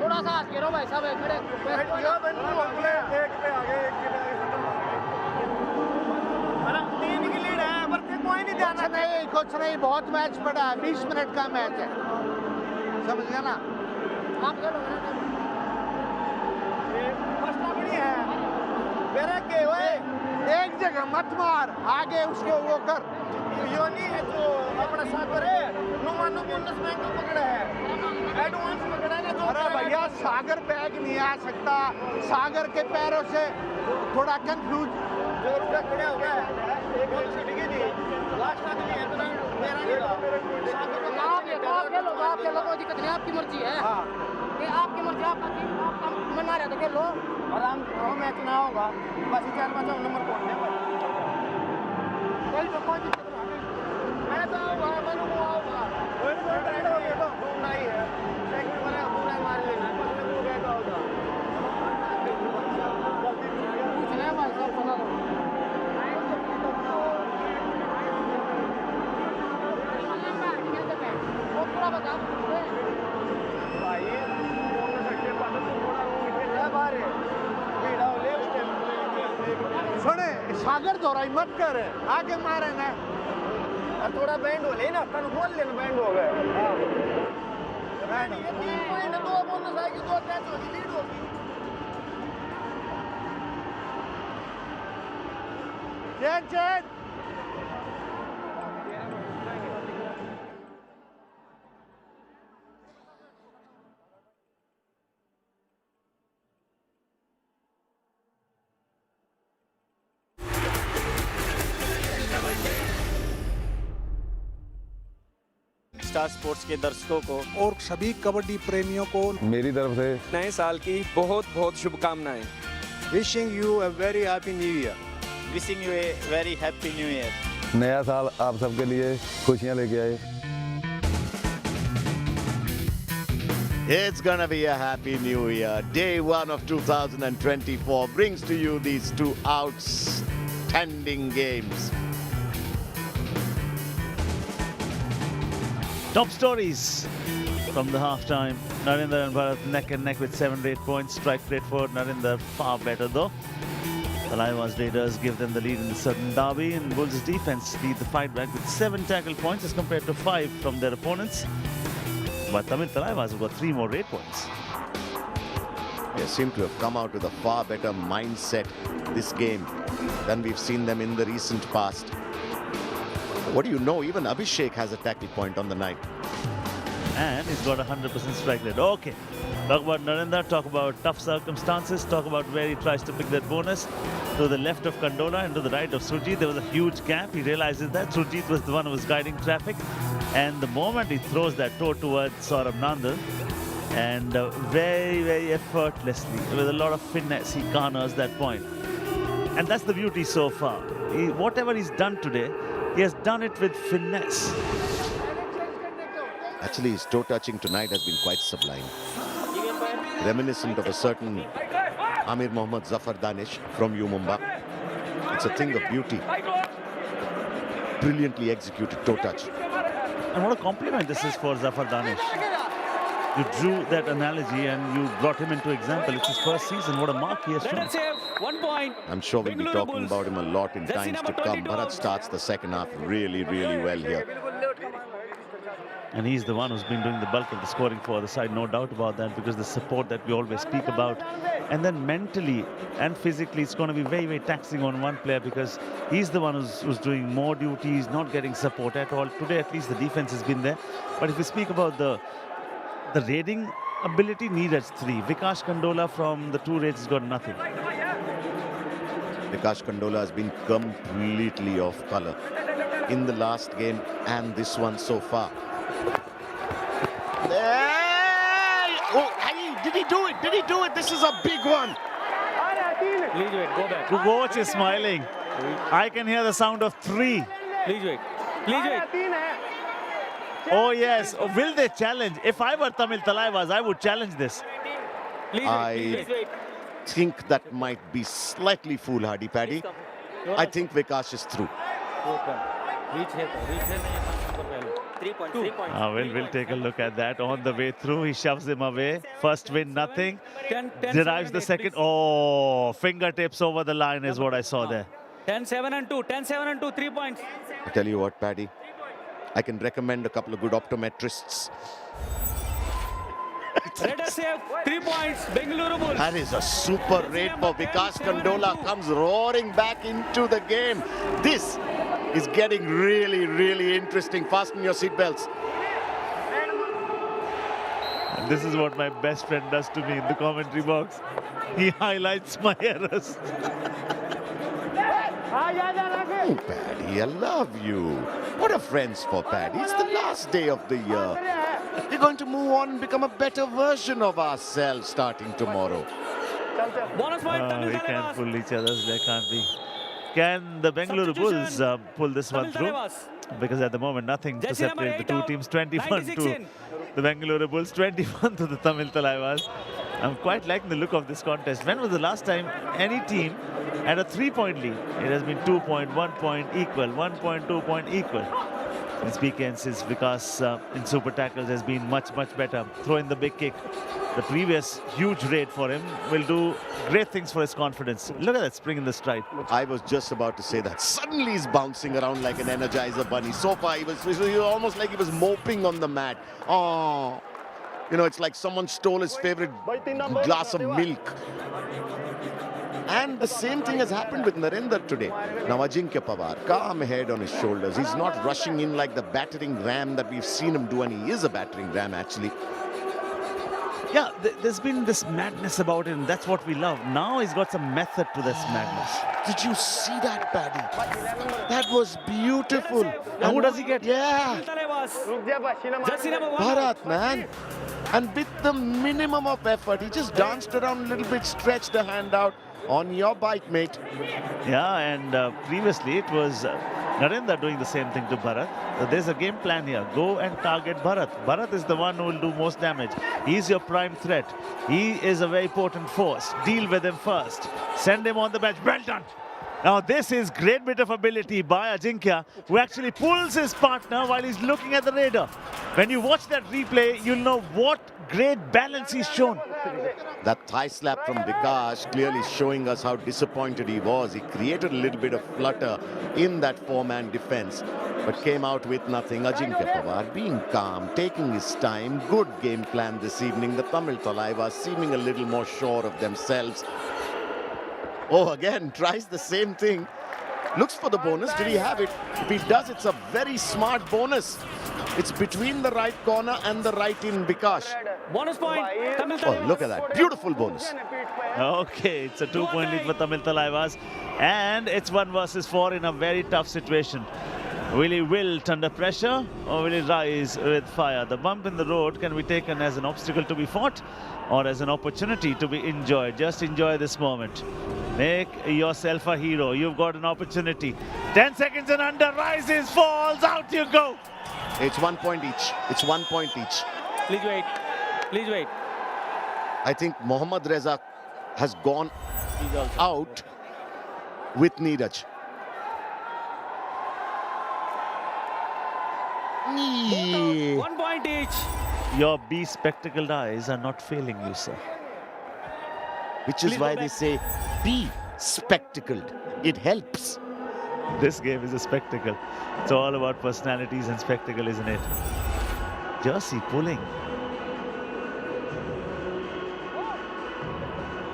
थोड़ा सा हंस के रहो भाई साहब खड़े कुछ नहीं बहुत मैच पड़ा है 20 मिनट का मैच है समझ गया ना आप मेरा के ओए एक जगह मत मार आगे उसके वो कर यो नहीं है जो अपना सागर है नुमानो बोनस बैंक को पकड़ा है एडवांस पकड़ा है अरे भैया सागर बैग नहीं आ सकता सागर के पैरों से थोड़ा कंफ्यूज जोर का खड़ा हो गया एक गोल से डिगी नहीं लास्ट आदमी है तो मेरा नहीं आप खेलो कोई दिक्कत नहीं आपकी मर्जी है हां ये आपकी मर्जी आपका मन आ रहा तो खेलो और हम मैच ना होगा बस 4-5 नंबर पहुंचने पर कोई तो कोई दिक्कत नहीं मैं तो आऊंगा मैं आऊंगा कोई तो ट्रेड हो गया तो घूमना ही है सेकंड वाला पूरा मार लेना बस मैं वो बैठा होगा कुछ नहीं भाई सब बना लो वो पूरा बता भाई दोनों सट्टे पास तो थोड़ा है बाहर भीड़ा ले उस टाइम सुने सागर दौराई मत कर आगे मारे ना और थोड़ा बैंड हो ले ना तन बोल लेना बैंड हो गए हां ये 3 पॉइंट दो बोनस आएगी 2 मैच होगी लीड होगी चेंज स्टार स्पोर्ट्स के दर्शकों को और सभी कबड्डी प्रेमियों को मेरी तरफ से नए साल की बहुत बहुत शुभकामनाएं। Wishing you a very happy new year wishing U a very happy new year नया साल आप सबके लिए खुशियां लेके आए। It's gonna be a happy new year. Day 1 of 2024 brings to you these two outstanding games. Top stories from the halftime. Narinder and Bharat neck and neck with 7 or 8 points. Strike rate for Narinder far better though. Thalaivas Raiders give them the lead in the Southern Derby, and Bulls' defense lead the fight back with 7 tackle points as compared to 5 from their opponents. But Tamil Thalaivas have got 3 more rate points. They seem to have come out with a far better mindset this game than we've seen them in the recent past. What do you know? Even Abhishek has a tackle point on the night. And he's got 100% strike rate. Okay. Talk about Narinder, talk about tough circumstances, talk about where he tries to pick that bonus. To the left of Kandola and to the right of Sujit, there was a huge gap. He realizes that Sujit was the one who was guiding traffic. And the moment he throws that toe towards Saurabh Nandal, and very, very effortlessly, with a lot of finesse, he garners that point. And that's the beauty so far. Whatever he's done today, he has done it with finesse. Actually, his toe touching tonight has been quite sublime. Reminiscent of a certain Amir Mohammad Zafar Danish from Mumbai. It's a thing of beauty. Brilliantly executed toe touch. And what a compliment this is for Zafar Danish. You drew that analogy and you brought him into example. It's his first season. What a mark he has shown. save 1 point I'm sure we'll be Bengaluru talking Bulls. about him a lot in Jersey times to number come. 22. Bharat starts the second half really, really well here. And he's the one who's been doing the bulk of the scoring for the side, no doubt about that, because the support that we always speak about. And then mentally and physically, it's going to be very, very taxing on one player, because he's the one who's doing more duties, not getting support at all. Today, at least, the defense has been there. But if we speak about the raiding ability, needed 3. Vikash Kandola from the 2 raids has got nothing. Vikash Kandola has been completely off color in the last game and this one so far. Oh, hey, did he do it? Did he do it? This is a big one. Please wait, go back. The coach is smiling. I can hear the sound of 3. Please wait. Please wait. Oh, yes. Oh, will they challenge? If I were Tamil Thalaivas, I would challenge this. Please wait. Please wait. Think that might be slightly foolhardy, Paddy. I think Vikash is through. Reach है 3 points. 3 points. We'll take a look at that. On the way through, he shoves him away. First win, nothing. 10 Derives the second. Oh, fingertips over the line is what I saw there. 10-7 and 2. 10-7 and 2. 3 points. I tell you what, Paddy, I can recommend a couple of good optometrists. Red has saved 3 points. Bengaluru Bulls. That is a super raid for Vikas Kandola. Comes roaring back into the game. This is getting really, really interesting. Fasten your seatbelts. And this is what my best friend does to me in the commentary box. He highlights my errors. Oh, Paddy, I love you. What are friends for, Paddy? It's the last day of the year. We're going to move on and become a better version of ourselves starting tomorrow. Bonus point. Tamil We can't Thalaivas. pull each other's leg, can't we? Can the Bengaluru Bulls pull this one Tamil through? Thalaivas. Because at the moment, nothing to Jersey number separate the 8 two out, teams. 21 96 to in. the Bengaluru Bulls, 21 to the Tamil Thalaivas. I'm quite liking the look of this contest. When was the last time any team had a 3-point lead? It has been 2 point, 1 point equal, 1 point, 2 point equal. This weekend, since Vikas in super tackles has been much, much better. Throwing the big kick. The previous huge raid for him will do great things for his confidence. Look at that spring in the stride. I was just about to say that. Suddenly he's bouncing around like an Energizer bunny. So far, he was almost like he was moping on the mat. Oh, you know, it's like someone stole his favorite glass of milk. And the same thing has happened with Narendra today. Now Ajinkya Pawar, calm head on his shoulders. He's not rushing in like the battering ram that we've seen him do, and he is a battering ram actually. Yeah, there's been this madness about him. That's what we love. Now he's got some method to this madness. Did you see that, Paddy? That was beautiful. Now who does he get? Yeah, Tamil Thalaivas. Jersey number 1. Bharat, man. And with the minimum of effort, he just danced around a little bit, stretched the hand out. On your bike, mate. Yeah, and previously it was Narendra doing the same thing to Bharat. There's a game plan here. Go and target Bharat. Bharat is the one who will do most damage. He's your prime threat. He is a very potent force. Deal with him first. Send him on the bench. Well done. Now this is great bit of ability by Ajinkya, who actually pulls his partner while he's looking at the radar. When you watch that replay, you'll know what great balance he's shown. That thigh slap from Vikas clearly showing us how disappointed he was. He created a little bit of flutter in that four-man defense, but came out with nothing. Ajinkya Pawar being calm, taking his time. Good game plan this evening. The Tamil Thalaivas seeming a little more sure of themselves. Oh, again, tries the same thing. Looks for the bonus. Did he have it? If he does, it's a very smart bonus. It's between the right corner and the right in Bikash. Bonus point. Tamil Oh, Thalaivas. look at that. Beautiful bonus. Okay, it's a 2-point lead for Tamil Thalaivas. And it's 1 versus 4 in a very tough situation. Will he wilt under pressure or will he rise with fire? The bump in the road can be taken as an obstacle to be fought or as an opportunity to be enjoyed. Just enjoy this moment. Make yourself a hero. You've got an opportunity. 10 seconds and under, rises, falls, out you go. It's 1 point each. It's 1 point each. Please wait. Please wait. I think Mohammad Reza has gone out with Neeraj. Yeah. 1 point each. Your bespectacled eyes are not failing you, sir. Which is Please why go they back. say be spectacled. It helps. This game is a spectacle. It's all about personalities and spectacle, isn't it? Jersey pulling.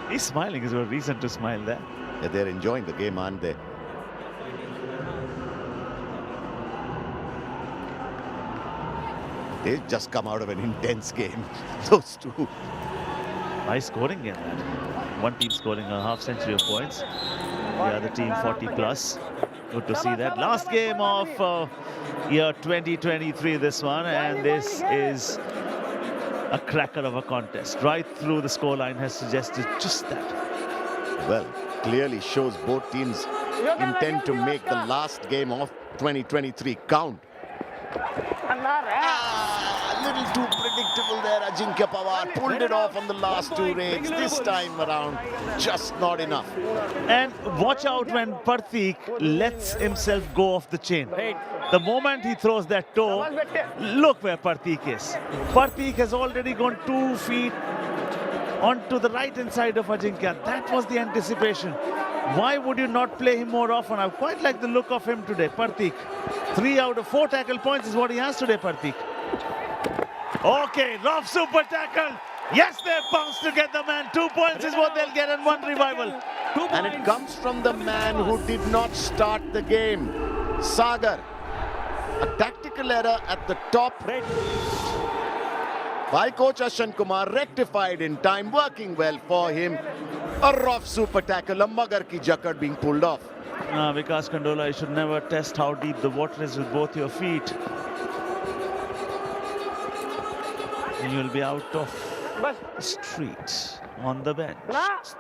He's smiling. Is there a reason to smile there? Yeah, they're enjoying the game, aren't they? They've just come out of an intense game. Those two. High scoring game, man. One team scoring a half century of points. The other team 40 plus. Good to see that. Last game of year 2023, this one. And this is a cracker of a contest. Right through the scoreline has suggested just that. Well, clearly shows both teams intend to make the last game of 2023 count. A little too predictable there. Ajinkya Pawar pulled it off on the last two raids. This time around, just not enough. And watch out when Parthik lets himself go off the chain. The moment he throws that toe, look where Parthik is. Parthik has already gone 2 feet onto the right hand side of Ajinkya. That was the anticipation. Why would you not play him more often? I quite like the look of him today, Partik. 3 out of 4 tackle points is what he has today, Partik. Okay, rough super tackle. Yes, they bounced to get the man. 2 points is what they'll get and 1 revival. 2 And it comes from the man who did not start the game, Sagar. A tactical error at the top by coach Ashan Kumar, rectified in time, working well for him. A rough super tackle, a magar ki jakad being pulled off. Vikas Kandola, you should never test how deep the water is with both your feet. And you'll be out of the street on the bench.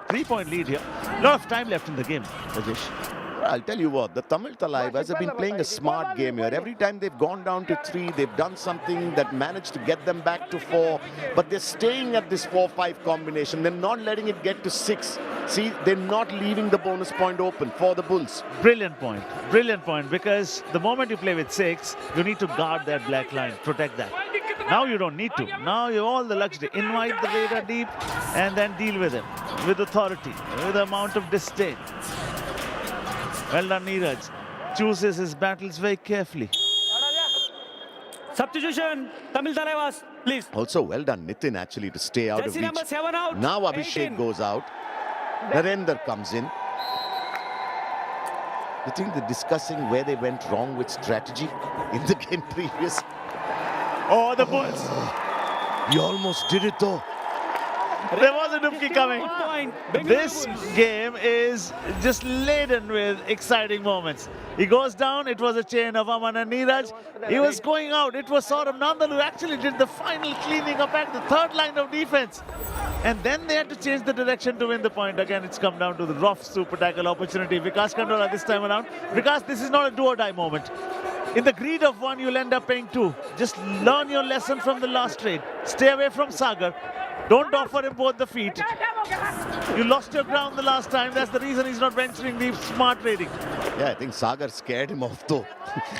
3-point lead here. A lot of time left in the game, Rajesh. I'll tell you what, the Tamil Thalaivas have been playing a smart game here. Every time they've gone down to 3, they've done something that managed to get them back to 4. But they're staying at this 4-5 combination. They're not letting it get to 6. See, they're not leaving the bonus point open for the Bulls. Brilliant point, because the moment you play with 6, you need to guard that black line, protect that. Now you don't need to. Now you have all the luxury. Invite the Raider deep and then deal with him with authority, with the amount of disdain. Well done, Neeraj. Chooses his battles very carefully. Substitution, Tamil Thalaivas, please. Also, well done, Nitin, actually, to stay out of Jersey reach. number 7 out. Now Abhishek 18. goes out. Narendra comes in. You think they're discussing where they went wrong with strategy in the game previous? Oh, the Bulls. He almost did it though. There was a Dupki coming. Point. This game is just laden with exciting moments. He goes down. It was a chain of Aman and Neeraj. He was going out. It was Saurabh Nandal who actually did the final cleaning up at the third line of defense. And then they had to change the direction to win the point. Again, it's come down to the rough super tackle opportunity. Vikas Kandola this time around. Vikas, this is not a do-or-die moment. In the greed of 1, you'll end up paying 2. Just learn your lesson from the last trade. Stay away from Sagar. Don't offer him both the feet. You lost your ground the last time. That's the reason he's not venturing the smart trading. Yeah, I think Sagar scared him off though.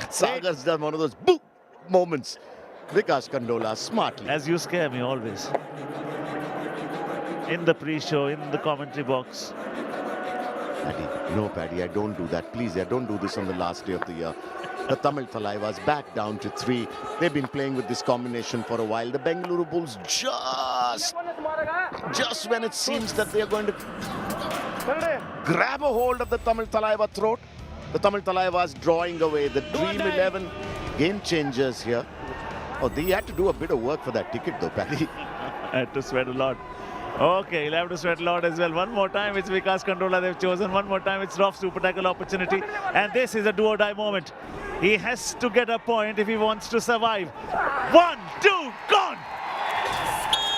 Sagar's done one of those boop moments. Vikas Kandola smartly. As you scare me always. In the pre-show, in the commentary box. Paddy, no Paddy, I don't do that. Please, I don't do this on the last day of the year. The Tamil Thalaivas back down to 3. They've been playing with this combination for a while. The Bengaluru Bulls just when it seems that they're going to grab a hold of the Tamil Thalaiva throat. The Tamil Thalaivas drawing away. The Dream 11 game changers here. Oh, they had to do a bit of work for that ticket though, Paddy. I had to sweat a lot. Okay, he'll have to sweat a lot as well. One more time, it's Vikas Kandola they've chosen. One more time, it's rough super tackle opportunity. And this is a do-or-die moment. He has to get a point if he wants to survive. 1, 2, gone!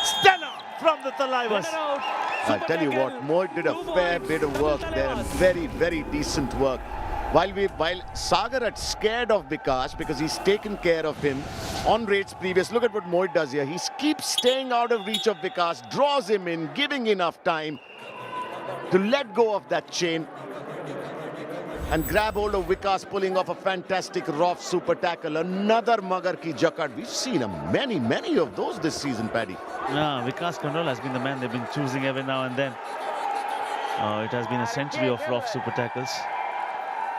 Stellar from the Thalaivas. I'll tell you what, Moore did a fair bit of work there and very, very decent work. While Sagar had scared of Vikas because he's taken care of him on raids previous. Look at what Mohit does here. He keeps staying out of reach of Vikas, draws him in, giving enough time to let go of that chain and grab hold of Vikas, pulling off a fantastic rough super tackle. Another Magar ki Jakad. We've seen many of those this season, Paddy. Yeah, Vikas Kandola has been the man they've been choosing every now and then. It has been a century of rough super tackles.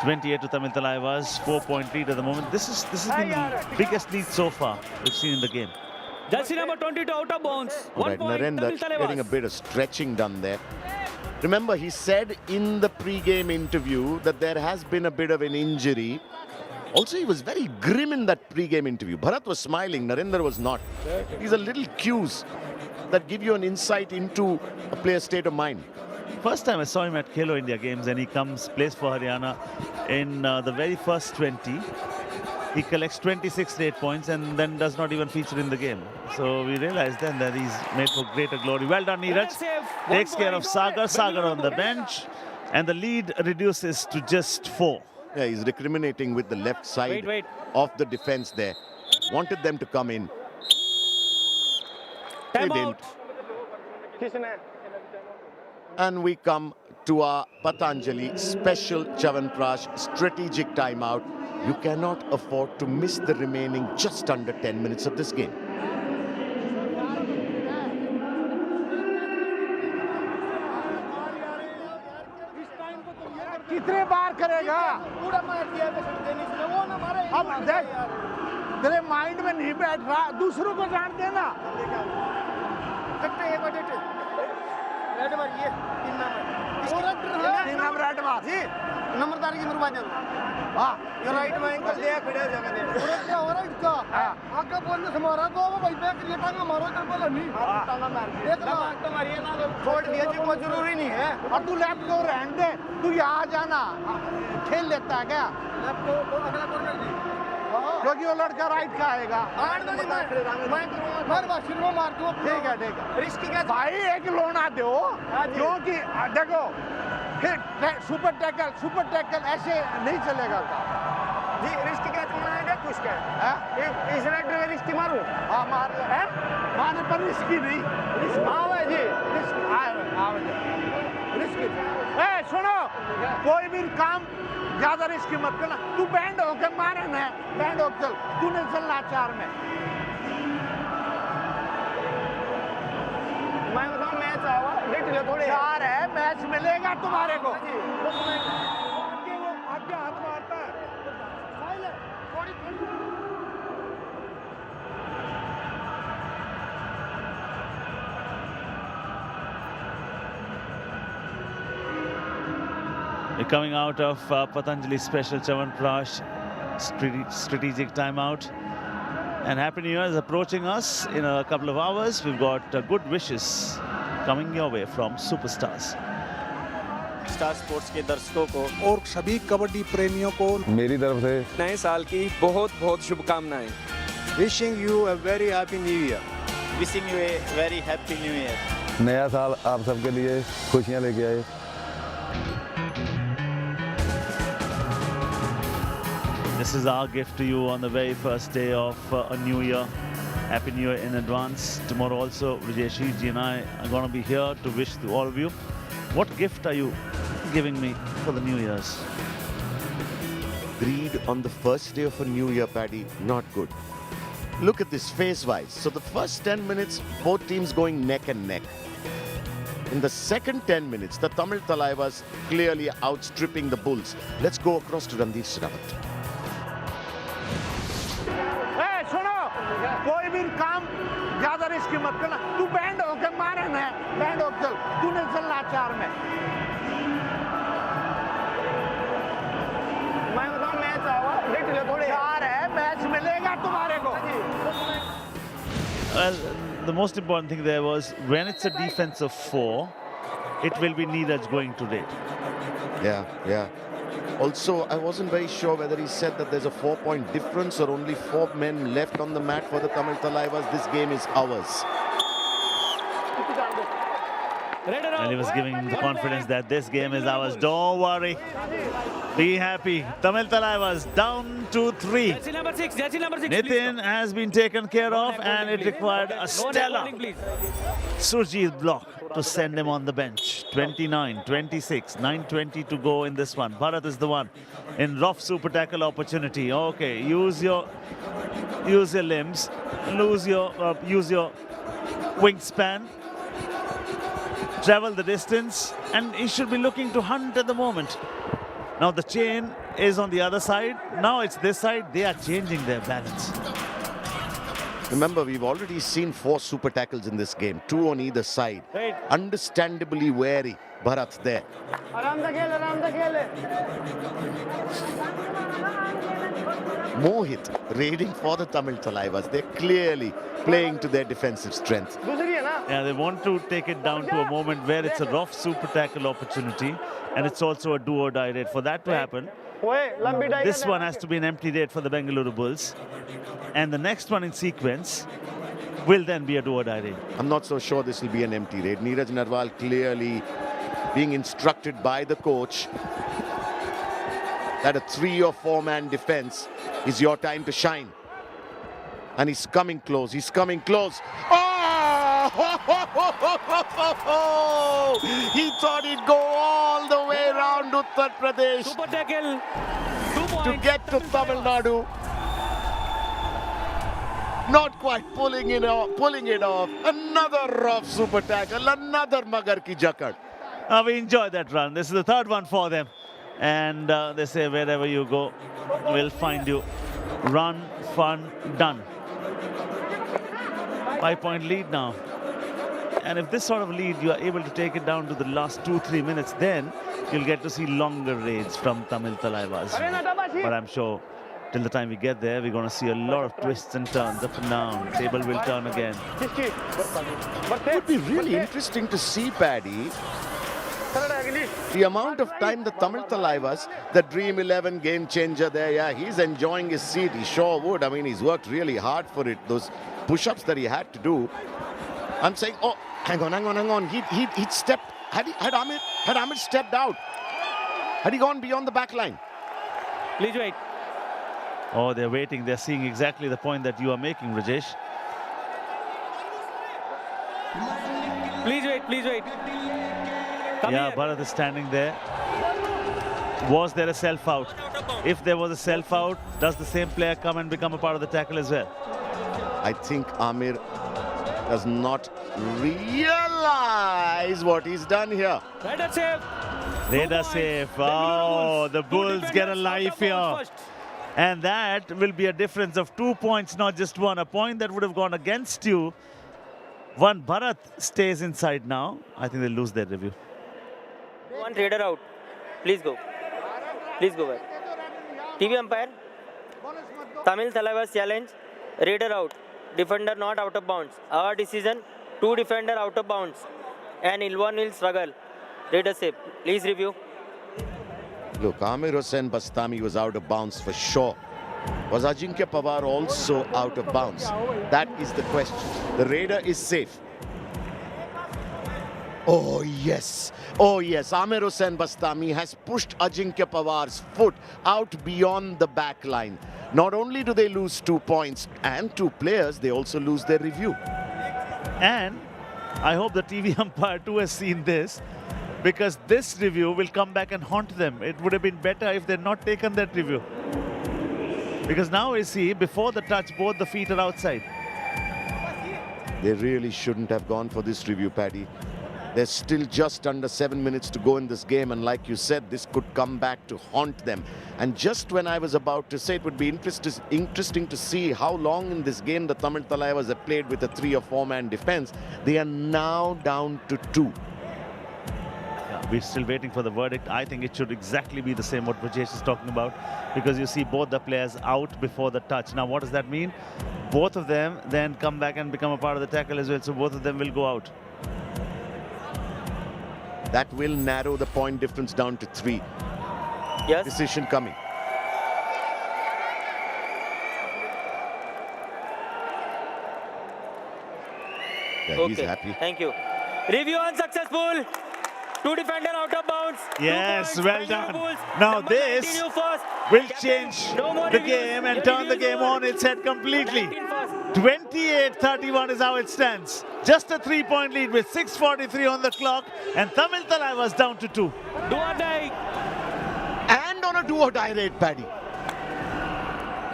28 to Tamil Thalaivas, 4-point lead at the moment. This has been the biggest lead so far we've seen in the game. Jersey number 22 out of bounds. All 1 right, point, Tamil Narendra Thalaivas. getting a bit of stretching done there. Remember, he said in the pre-game interview that there has been a bit of an injury. Also, he was very grim in that pre-game interview. Bharat was smiling, Narendra was not. These are little cues that give you an insight into a player's state of mind. First time I saw him at Khelo India games, and he plays for Haryana in the very first 20. He collects 26 straight points and then does not even feature in the game. So we realized then that he's made for greater glory. Well done, Neeraj. Takes care of Sagar. Sagar on the bench. And the lead reduces to just 4. Yeah, he's recriminating with the left side of the defense there. Wanted them to come in. They didn't. And we come to our Patanjali special Chavanprash strategic timeout. You cannot afford to miss the remaining just under 10 minutes of this game. कितने बार करेगा? पूरा मार दिया tennis में वो ना मारे अब देख तेरे माइंड में नहीं बैठ रहा, दूसरों को जान देना। कट्टे एक बटे रेड मार ये 3 नंबर तीन नंबर रेड मार जी नंबरदार की मरवा जाओ हाँ ये राइट में एंकल दे खड़े हो जाएगा पूरा क्या हो रहा है इसका आगे बोलने से मारा तो वो भाई बैक ये टांगा मारो कर बोला नहीं टांगा मार एक लाख तो मारिए ना छोड़ दिया जी कोई जरूरी नहीं है और तू लेफ्ट को रहने दे, तू यहाँ जाना खेल लेता है क्या? लेफ्ट को अगला कॉर्नर जी क्योंकि वो लड़का राइट का आएगा। आठ दो जी मैं करूंगा हर बार शुरू में मार दूं ठीक है रिस्क क्या भाई, एक लोना दो क्योंकि देखो फिर सुपर टैकल ऐसे नहीं चलेगा जी रिस्क क्या चलना है कुछ क्या इस राइट में रिस्क मारूं हाँ मार ले मारने पर रिस्की नहीं हाँ भाई जी रिस्की सुनो कोई भी काम ज्यादा रिस्की मत करना, तू बैंड होके मारे ना, बैंड होके चल, तूने चलना 4 में। मैं बताऊं मैच आवा लिट ले थोड़े 4 है, मैच मिलेगा तुम्हारे को। आगे हाथ मारता है थोड़ी We're coming out of Patanjali Special Chyawanprash strategic timeout. And Happy New Year is approaching us in a couple of hours. We've got good wishes coming your way from superstars. Star sports के दर्शकों को और सभी कबड्डी प्रेमियों को मेरी तरफ से नए साल की बहुत बहुत शुभकामनाएं। Wishing you a very happy new year wishing U a very happy new year. नया साल आप सबके लिए खुशियाँ लेके आए। This is our gift to you on the very first day of a new year. Happy New Year in advance. Tomorrow also, Rajeshi ji and I are going to be here to wish to all of you. What gift are you giving me for the New Year's? Greed on the first day of a new year, Paddy, not good. Look at this phase-wise. So the first 10 minutes, both teams going neck and neck. In the second 10 minutes, the Tamil Thalaivas clearly outstripping the Bulls. Let's go across to Randeep Srawat. सुनो कोई भी काम ज्यादा risky मत करना, तू band होके मारे ना, बैंड होके चल, तूने चलना 4 में। मैं बताऊं मैच आवा लिट ले थोड़े 4 है, मैच मिलेगा तुम्हारे को। Well, the most important thing there was when it's a defense of 4, it will be Neeraj going to raid. Yeah. Also, I wasn't very sure whether he said that there's a 4-point difference or only 4 men left on the mat for the Tamil Thalaivas. This game is ours. And he was giving him the confidence that this game is ours. Don't worry. Be happy. Tamil Thalaivas down to 3. Jersey number 6, Nitin has been taken care of, and it required a stellar Surjit block to send him on the bench. 29, 26, 9:20 to go in this one. Bharat is the one in rough super tackle opportunity. Okay, use your limbs, use your wingspan, travel the distance, and he should be looking to hunt at the moment. Now the chain is on the other side. Now it's this side. They are changing their balance. Remember, we've already seen 4 super tackles in this game, 2 on either side. Understandably wary, Bharat there. आराम से खेल Mohit raiding for the Tamil Thalaivas. They're clearly playing to their defensive strength. दूसरी है ना Yeah, they want to take it down to a moment where it's a rough super tackle opportunity, and it's also a do or die raid. For that to happen, ओए लंबी die this one has to be an empty raid for the Bengaluru Bulls, and the next one in sequence will then be a do or die raid. I'm not so sure this will be an empty raid. Neeraj Narwal clearly being instructed by the coach that a 3 or 4 man defense is your time to shine. And he's coming close. He thought he'd go all the way around Uttar Pradesh Super tackle. 2 points. to get to Tamil Nadu. Not quite pulling it off. Another rough super tackle, another Magar ki jakad. We enjoyed that run. This is the third one for them. And they say wherever you go, we'll find you. Run, fun, done. 5-point lead now. And if this sort of lead, you are able to take it down to the last 2-3 minutes, then you'll get to see longer raids from Tamil Thalaivas. But I'm sure till the time we get there, we're going to see a lot of twists and turns up and down. Table will turn again. It would be really interesting to see, Paddy, the amount of time the Tamil Thalaivas, the Dream 11 game changer there, yeah, he's enjoying his seat. He sure would. I mean, he's worked really hard for it. Those push-ups that he had to do. I'm saying, oh, hang on. He'd stepped. Had Amir stepped out? Had he gone beyond the back line? Please wait. Oh, they're waiting. They're seeing exactly the point that you are making, Rajesh. Please wait, please wait. Come Yeah, here. Bharat is standing there. Was there a self-out? If there was a self-out, does the same player come and become a part of the tackle as well? I think Amir does not realize what he's done here. Radar safe. Radar 2 safe. points. Bengaluru Oh, Bulls. the Two Bulls get a defenders life out of bounds here. first. And that will be a difference of 2 points, not just one. A point that would have gone against you. One, Bharat stays inside now. I think they'll lose their review. One trader out. Please go. Please go back. TV umpire. Tamil Thalaivas challenge. Raider out. Defender not out of bounds. Our decision. 2 defender out of bounds. And Ilwan will struggle. Raider safe. Please review. Look, Amir Hossain Bastami was out of bounds for sure. Was Ajinkya Pawar also out of bounds? That is the question. The Raider is safe. Oh yes, Amir Hossain Bastami has pushed Ajinkya Pawar's foot out beyond the back line. Not only do they lose 2 points and 2 players, they also lose their review. And I hope the TV umpire too has seen this, because this review will come back and haunt them. It would have been better if they'd not taken that review. Because now we see, before the touch, both the feet are outside. They really shouldn't have gone for this review, Paddy. There's still just under 7 minutes to go in this game, and like you said, this could come back to haunt them. And just when I was about to say it would be interesting to see how long in this game the Tamil Thalaivas have played with a 3 or 4 man defense. They are now down to 2. We're still waiting for the verdict. I think it should exactly be the same what Rajesh is talking about, because you see both the players out before the touch. Now, what does that mean? Both of them then come back and become a part of the tackle as well, so both of them will go out. That will narrow the point difference down to 3. Yes. Decision coming. Yeah, Okay. he's happy. Thank you. Review unsuccessful. 2 defender out of bounds. 2 Yes, points. well Bengaluru done. Bulls. Now Number this 19 you first. will Captain, change no more the reviews. game and Your turn the reviews game over. on its head completely. 19 first. 28-31 is how it stands. Just a 3-point lead with 6:43 on the clock, and Tamil Thalaivas down to 2. Do or die. And on a do-or-die raid, Paddy.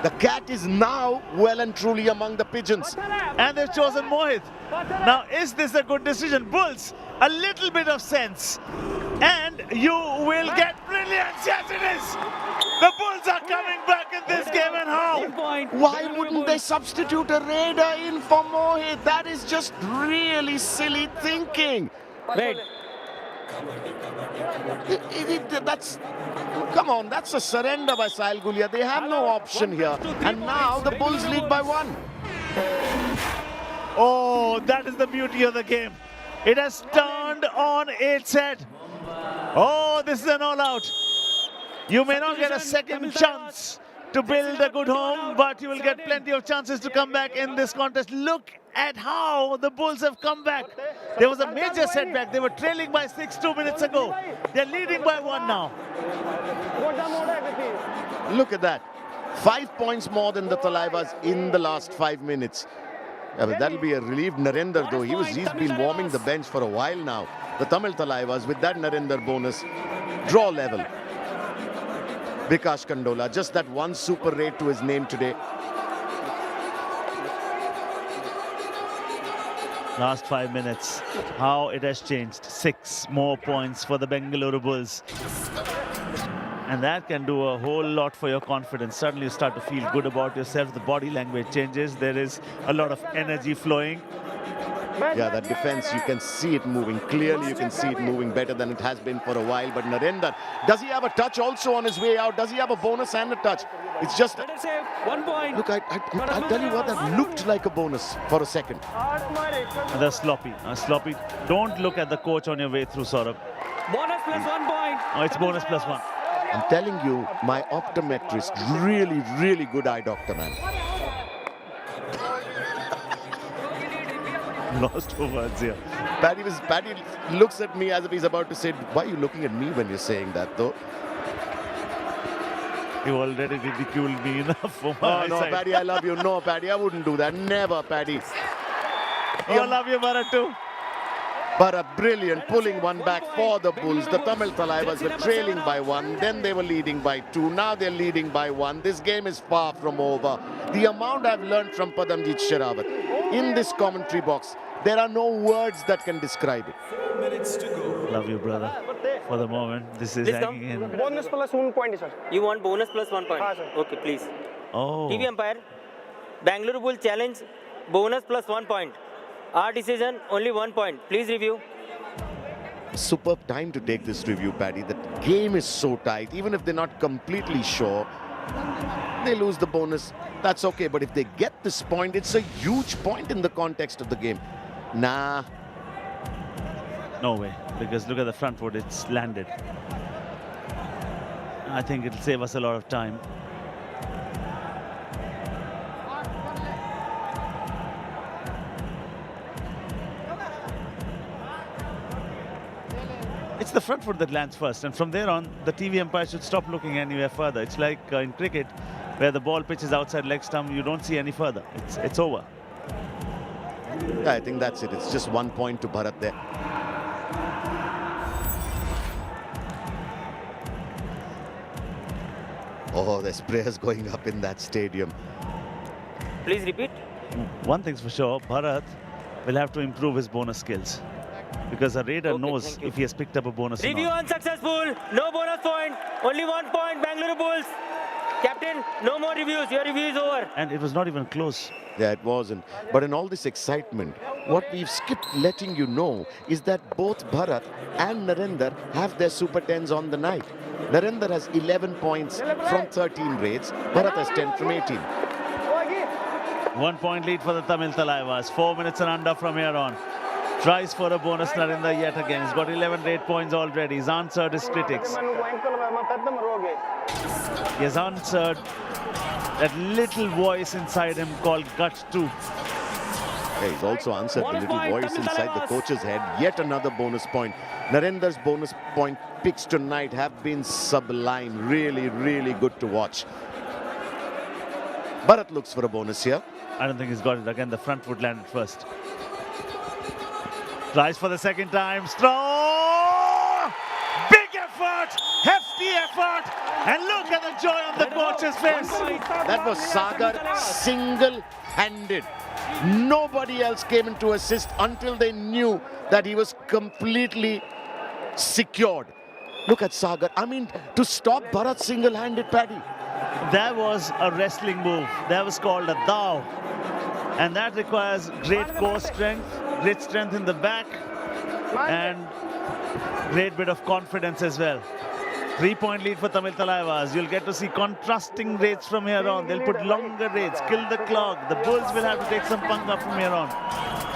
The cat is now well and truly among the pigeons. And they've chosen Mohit. Now, is this a good decision? Bulls, a little bit of sense, and you will get brilliance. Yes, it is. The Bulls are coming back in this game, and how? 1 point. Why Bengaluru wouldn't they Bulls. substitute a raider in for Mohit? That is just really silly thinking. Wait. That's, come on, that's a surrender by Sahil Gulia. They have no option here. And now the Bulls lead by 1. Oh, that is the beauty of the game. It has turned on its head. Oh, this is an all-out. You may not get a second chance to build a good home, but you will get plenty of chances to come back in this contest. Look at how the Bulls have come back. There was a major setback. They were trailing by 6 2 minutes ago. They're leading by 1 now. Look at that. 5 points more than the Thalaivas in the last 5 minutes. Yeah, but that'll be a relieved Narendra, though. He's been warming the bench for a while now. The Tamil Thalaivas, with that Narendra bonus, draw level. Vikash Kandola, just that one super raid to his name today. Last 5 minutes, how it has changed. 6 more points for the Bengaluru Bulls. And that can do a whole lot for your confidence. Suddenly you start to feel good about yourself. The body language changes. There is a lot of energy flowing. Yeah, that defense, you can see it moving. Clearly, you can see it moving better than it has been for a while. But Narendra, does he have a touch also on his way out? Does he have a bonus and a touch? It's just... Better save. 1 point. Look, I'll tell you what, that looked like a bonus for a second. And they're sloppy. Sloppy. Don't look at the coach on your way through, Saurabh. Bonus plus 1 point. Oh, it's bonus plus 1. I'm telling you, my optometrist, really, really good eye doctor, man. Lost for words here. Paddy looks at me as if he's about to say, why are you looking at me when you're saying that, though? You already ridiculed me enough for my Oh, no, eyesight. Paddy, I love you. No, Paddy, I wouldn't do that. Never, Paddy. Oh, I love you, Bharat, too. Bharat, brilliant, pulling one back for the Bulls. The Tamil Thalaivas were trailing by 1. Then they were leading by 2. Now they're leading by 1. This game is far from over. The amount I've learned from Padamjit Sherawat in this commentary box, there are no words that can describe it. 4 minutes to go. Love you, brother. For the moment, this is Please hanging in. bonus plus 1 point, sir. You want bonus plus 1 point? हाँ, sir. Okay, please. Oh. TV umpire, Bengaluru Bulls challenge, bonus plus 1 point. Our decision, only 1 point. Please review. Superb time to take this review, Paddy. The game is so tight. Even if they're not completely sure, they lose the bonus. That's okay. But if they get this point, it's a huge point in the context of the game. Nah. No way. Because look at the front foot. It's landed. I think it'll save us a lot of time. It's the front foot that lands first, and from there on, the TV umpire should stop looking anywhere further. It's like in cricket, where the ball pitches outside leg stump, you don't see any further. It's over. Yeah, I think that's it. It's just 1 point to Bharat there. Oh, there's prayers going up in that stadium. Please repeat. One thing's for sure, Bharat will have to improve his bonus skills. Because a raider knows if he has picked up a bonus or Review not. unsuccessful. No bonus point. Only 1 point. Bengaluru Bulls. Captain, no more reviews. Your review is over. And it was not even close. Yeah, it wasn't. But in all this excitement, what we've skipped letting you know is that both Bharat and Narendra have their Super 10s on the night. Narendra has 11 points from 13 raids. Bharat has 10 from 18. 1 point lead for the Tamil Thalaivas. 4 minutes and under from here on. Tries for a bonus, Narendra yet again. He's got 11 raid points already. He's answered his critics. He has answered that little voice inside him called Gut 2. Yeah, he's also answered the little voice inside the coach's head. Yet another bonus point. Narendra's bonus point picks tonight have been sublime. Really, really good to watch. Bharat looks for a bonus here. I don't think he's got it. Again, the front foot landed first. Tries for the second time. Strong! Big effort! Hefty effort! And look at the joy on the coach's face. That was Sagar single-handed. Nobody else came in to assist until they knew that he was completely secured. Look at Sagar. I mean, to stop Bharat single-handed, Paddy. That was a wrestling move. That was called a dao. And that requires great core strength, great strength in the back, and great bit of confidence as well. 3 point lead for Tamil Thalaivas. You'll get to see contrasting raids from here on. They'll put longer raids, kill the clock. The Bulls will have to take some panga from here on.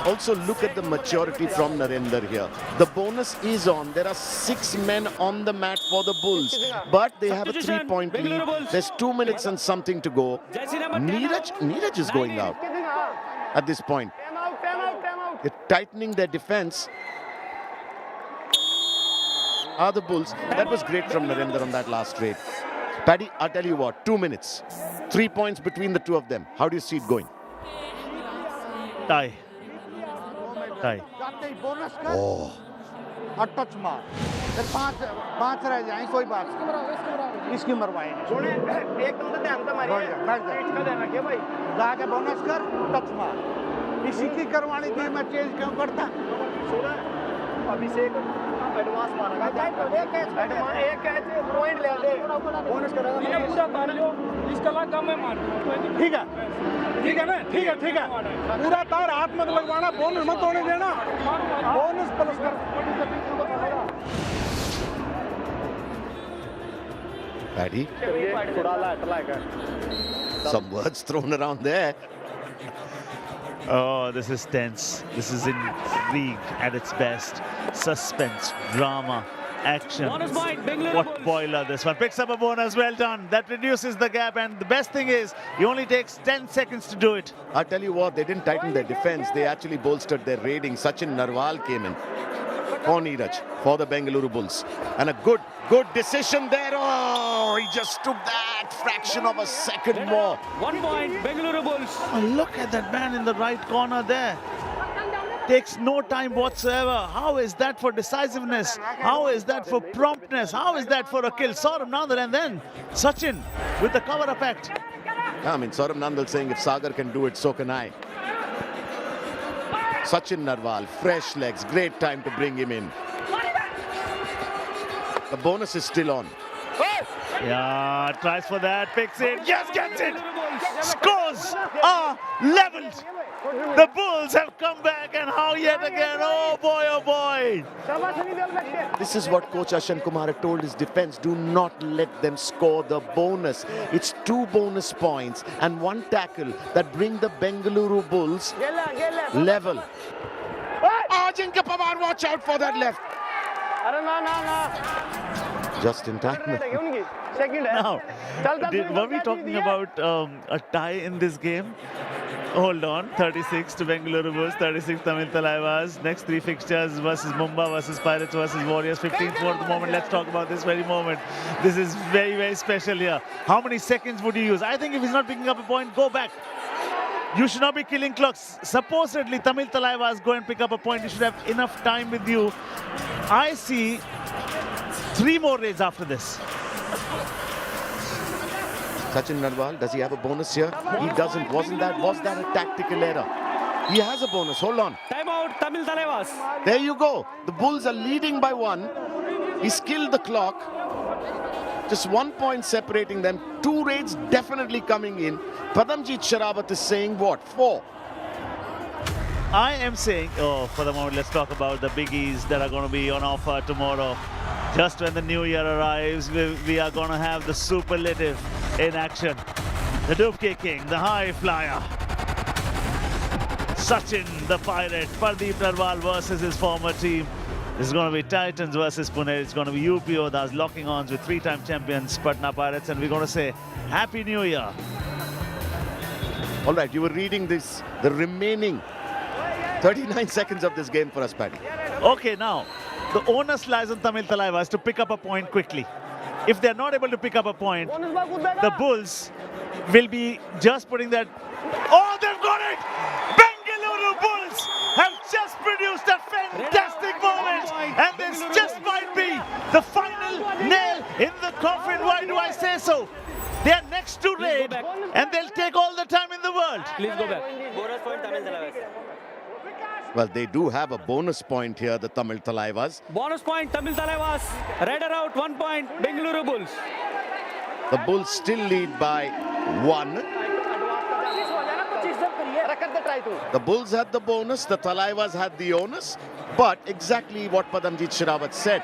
Also, look at the maturity from Narendra here. The bonus is on. There are 6 men on the mat for the Bulls, but they have a 3 point lead. There's 2 minutes and something to go. Neeraj is going out at this point. They're tightening their defense. Are the Bulls. That was great from Narendra on that last raid. Paddy, I'll tell you what, 2 minutes. 3 points between the two of them. How do you see it going? Tie. Tie. Oh. और touch मार फिर पांच रह जाएं कोई बात नहीं इसकी मरवाएंगे एकदम तो ध्यान तो मारिए बैठ जा इसका ध्यान रखिए भाई जाके बोनस कर टच मार इसी की करवानी थी मैं चेंज क्यों करता अभिषेक एडवांस मारा एक कैच पॉइंट ले ले बोनस करेगा पूरा मार लो इसका ला कम है मार ठीक है ना ठीक है पूरा तार हाथ मत लगवाना बोनस मत होने देना बोनस प्लस कर Paddy, some words thrown around there. Oh, this is tense. This is intrigue at its best. Suspense, drama, action. Bonus point, Bengaluru What Bulls. boiler this one. Picks up a bonus, well done. That reduces the gap, and the best thing is, he only takes 10 seconds to do it. I'll tell you what, they didn't tighten their defense. They actually bolstered their rating. Sachin Narwal came in for Neeraj, for the Bengaluru Bulls. And a good decision there. Oh, he just took that fraction of a second more. 1 point, Bengaluru Bulls. Oh, look at that man in the right corner there. Takes no time whatsoever. How is that for decisiveness? How is that for promptness? How is that for a kill? Saurabh Nandal and then Sachin with the cover-up act. I mean, Saurabh Nandal saying if Sagar can do it, so can I. Sachin Narwal, fresh legs, great time to bring him in. The bonus is still on. Yeah, tries for that, picks it, yes, gets it! Scores are leveled! The Bulls have come back, and how yet again, oh boy! This is what Coach Ashan Kumar had told his defense. Do not let them score the bonus. It's 2 bonus points and 1 tackle that bring the Bengaluru Bulls level. Ajinkya Pawar, watch out for that left. Just in time. Now, were we talking about a tie in this game? Hold on, 36 to Bengaluru Bulls, 36 Tamil Thalaivas. Next 3 fixtures versus Mumbai, versus Pirates, versus Warriors. 15th for the moment. Let's talk about this very moment. This is very, very special here. How many seconds would you use? I think if he's not picking up a point, go back. You should not be killing clocks. Supposedly, Tamil Thalaivas go and pick up a point. You should have enough time with you. I see 3 more raids after this. Sachin Narwal, does he have a bonus here? He doesn't. Was that a tactical error? He has a bonus. Hold on. Time out, Tamil Thalaivas. There you go. The Bulls are leading by 1. He's killed the clock. Just 1 point separating them. 2 raids definitely coming in. Padamjit Sharabat is saying what? 4. I am saying, for the moment, let's talk about the biggies that are going to be on offer tomorrow. Just when the new year arrives, we are going to have the superlative in action. The Dubke King, the high flyer. Sachin, the pirate. Pardeep Narwal versus his former team. This is going to be Titans versus Pune. It's going to be UP Odas locking arms with 3-time champions Patna Pirates. And we're going to say, Happy New Year. All right, you were reading this, the remaining 39 seconds of this game for us, Paddy. Okay, now, the onus lies on Tamil Thalaivas to pick up a point quickly. If they're not able to pick up a point, the Bulls will be just putting that... Oh, they've got it! Bengaluru Bulls have just produced a fantastic moment, and this just might be the final nail in the coffin. Why do I say so? They are next to raid, and they'll take all the time in the world. Please go back. Bonus point, Tamil Thalaivas. Well, they do have a bonus point here, the Tamil Thalaivas. Bonus point, Tamil Thalaivas. Raider out, 1 point, Bengaluru Bulls. The Bulls still lead by 1. The Bulls had the bonus, the Thalaivas had the onus, but exactly what Padamjit Sharavat said.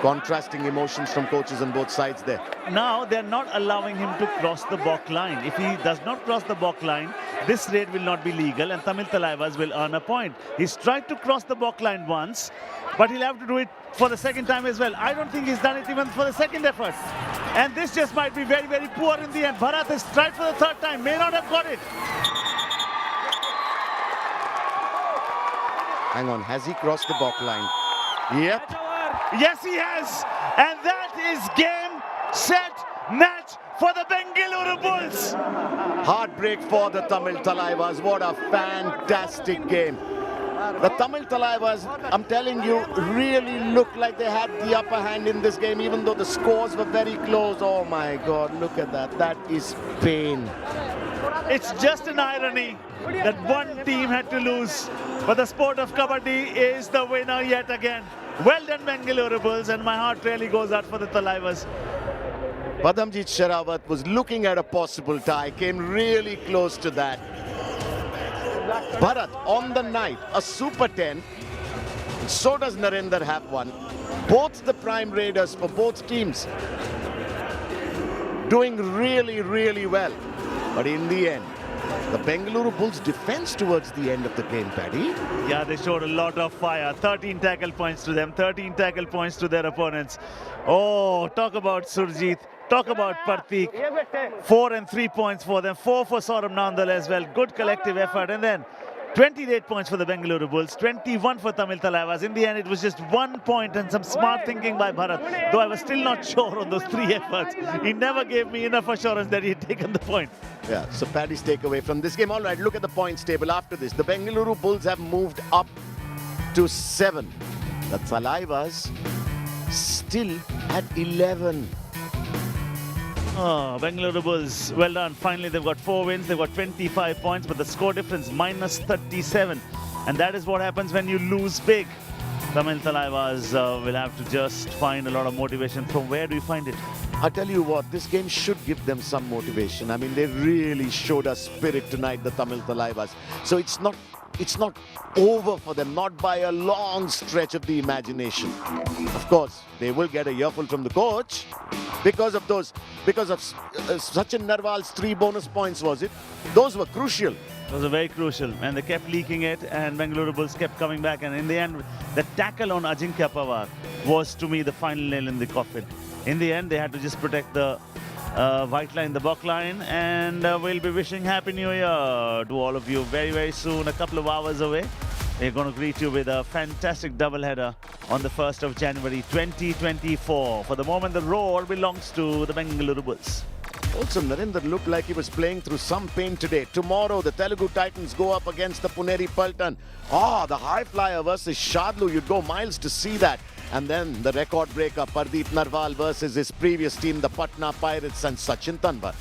Contrasting emotions from coaches on both sides there. Now they're not allowing him to cross the balk line. If he does not cross the balk line, this raid will not be legal and Tamil Thalaivas will earn a point. He's tried to cross the balk line once, but he'll have to do it for the second time as well. I don't think he's done it even for the second effort. And this just might be very, very poor in the end. Bharat has tried for the 3rd time, may not have got it. Hang on, has he crossed the balk line? Yep. Yes, he has. And that is game, set, match for the Bengaluru Bulls. Heartbreak for the Tamil Thalaivas. What a fantastic game. The Tamil Thalaivas, I'm telling you, really looked like they had the upper hand in this game, even though the scores were very close. Oh my God, look at that. That is pain. It's just an irony that one team had to lose But the sport of Kabaddi is the winner yet again. Well done, Bengaluru Bulls, and my heart really goes out for the Thalaivas. Padamjit Sherawat was looking at a possible tie, came really close to that. Bharat on the night, a super 10. So does Narendra have one. Both the prime raiders for both teams doing really, really well. But in the end, the Bengaluru Bulls defense towards the end of the game, Paddy. Yeah, they showed a lot of fire. 13 tackle points to them, 13 tackle points to their opponents. Oh, talk about Surjit. Talk about Partik. 4 and 3 points for them. 4 for Saurabh Nandal as well. Good collective effort. And then 28 points for the Bengaluru Bulls, 21 for Tamil Thalaivas. In the end, it was just 1 point and some smart thinking by Bharat. Though I was still not sure on those 3 efforts. He never gave me enough assurance that he had taken the point. Yeah, so Paddy's takeaway from this game. All right, look at the points table after this. The Bengaluru Bulls have moved up to 7. The Thalaivas still at 11. Oh, Bengaluru Bulls, well done. Finally, they've got 4 wins. They've got 25 points, but the score difference minus 37. And that is what happens when you lose big. Tamil Thalaivas will have to just find a lot of motivation. From where do you find it? I tell you what, this game should give them some motivation. I mean, they really showed us spirit tonight, the Tamil Thalaivas. So it's not over for them, not by a long stretch of the imagination. Of course, they will get a earful from the coach because of Sachin Narwal's 3 bonus points, was it? Those were crucial. Those were very crucial, and they kept leaking it, and Bengaluru Bulls kept coming back. And in the end, the tackle on Ajinkya Pawar was, to me, the final nail in the coffin. In the end, they had to just protect the white line, the buck line, and we'll be wishing Happy New Year to all of you very, very soon, a couple of hours away. We're going to greet you with a fantastic doubleheader on the 1st of January 2024. For the moment, the roar belongs to the Bengaluru Bulls. Also, Narendra looked like he was playing through some pain today. Tomorrow, the Telugu Titans go up against the Puneri Paltan. The high flyer versus Shadlu. You'd go miles to see that. And then the record breaker, Pardeep Narwal versus his previous team, the Patna Pirates and Sachin Tanwar.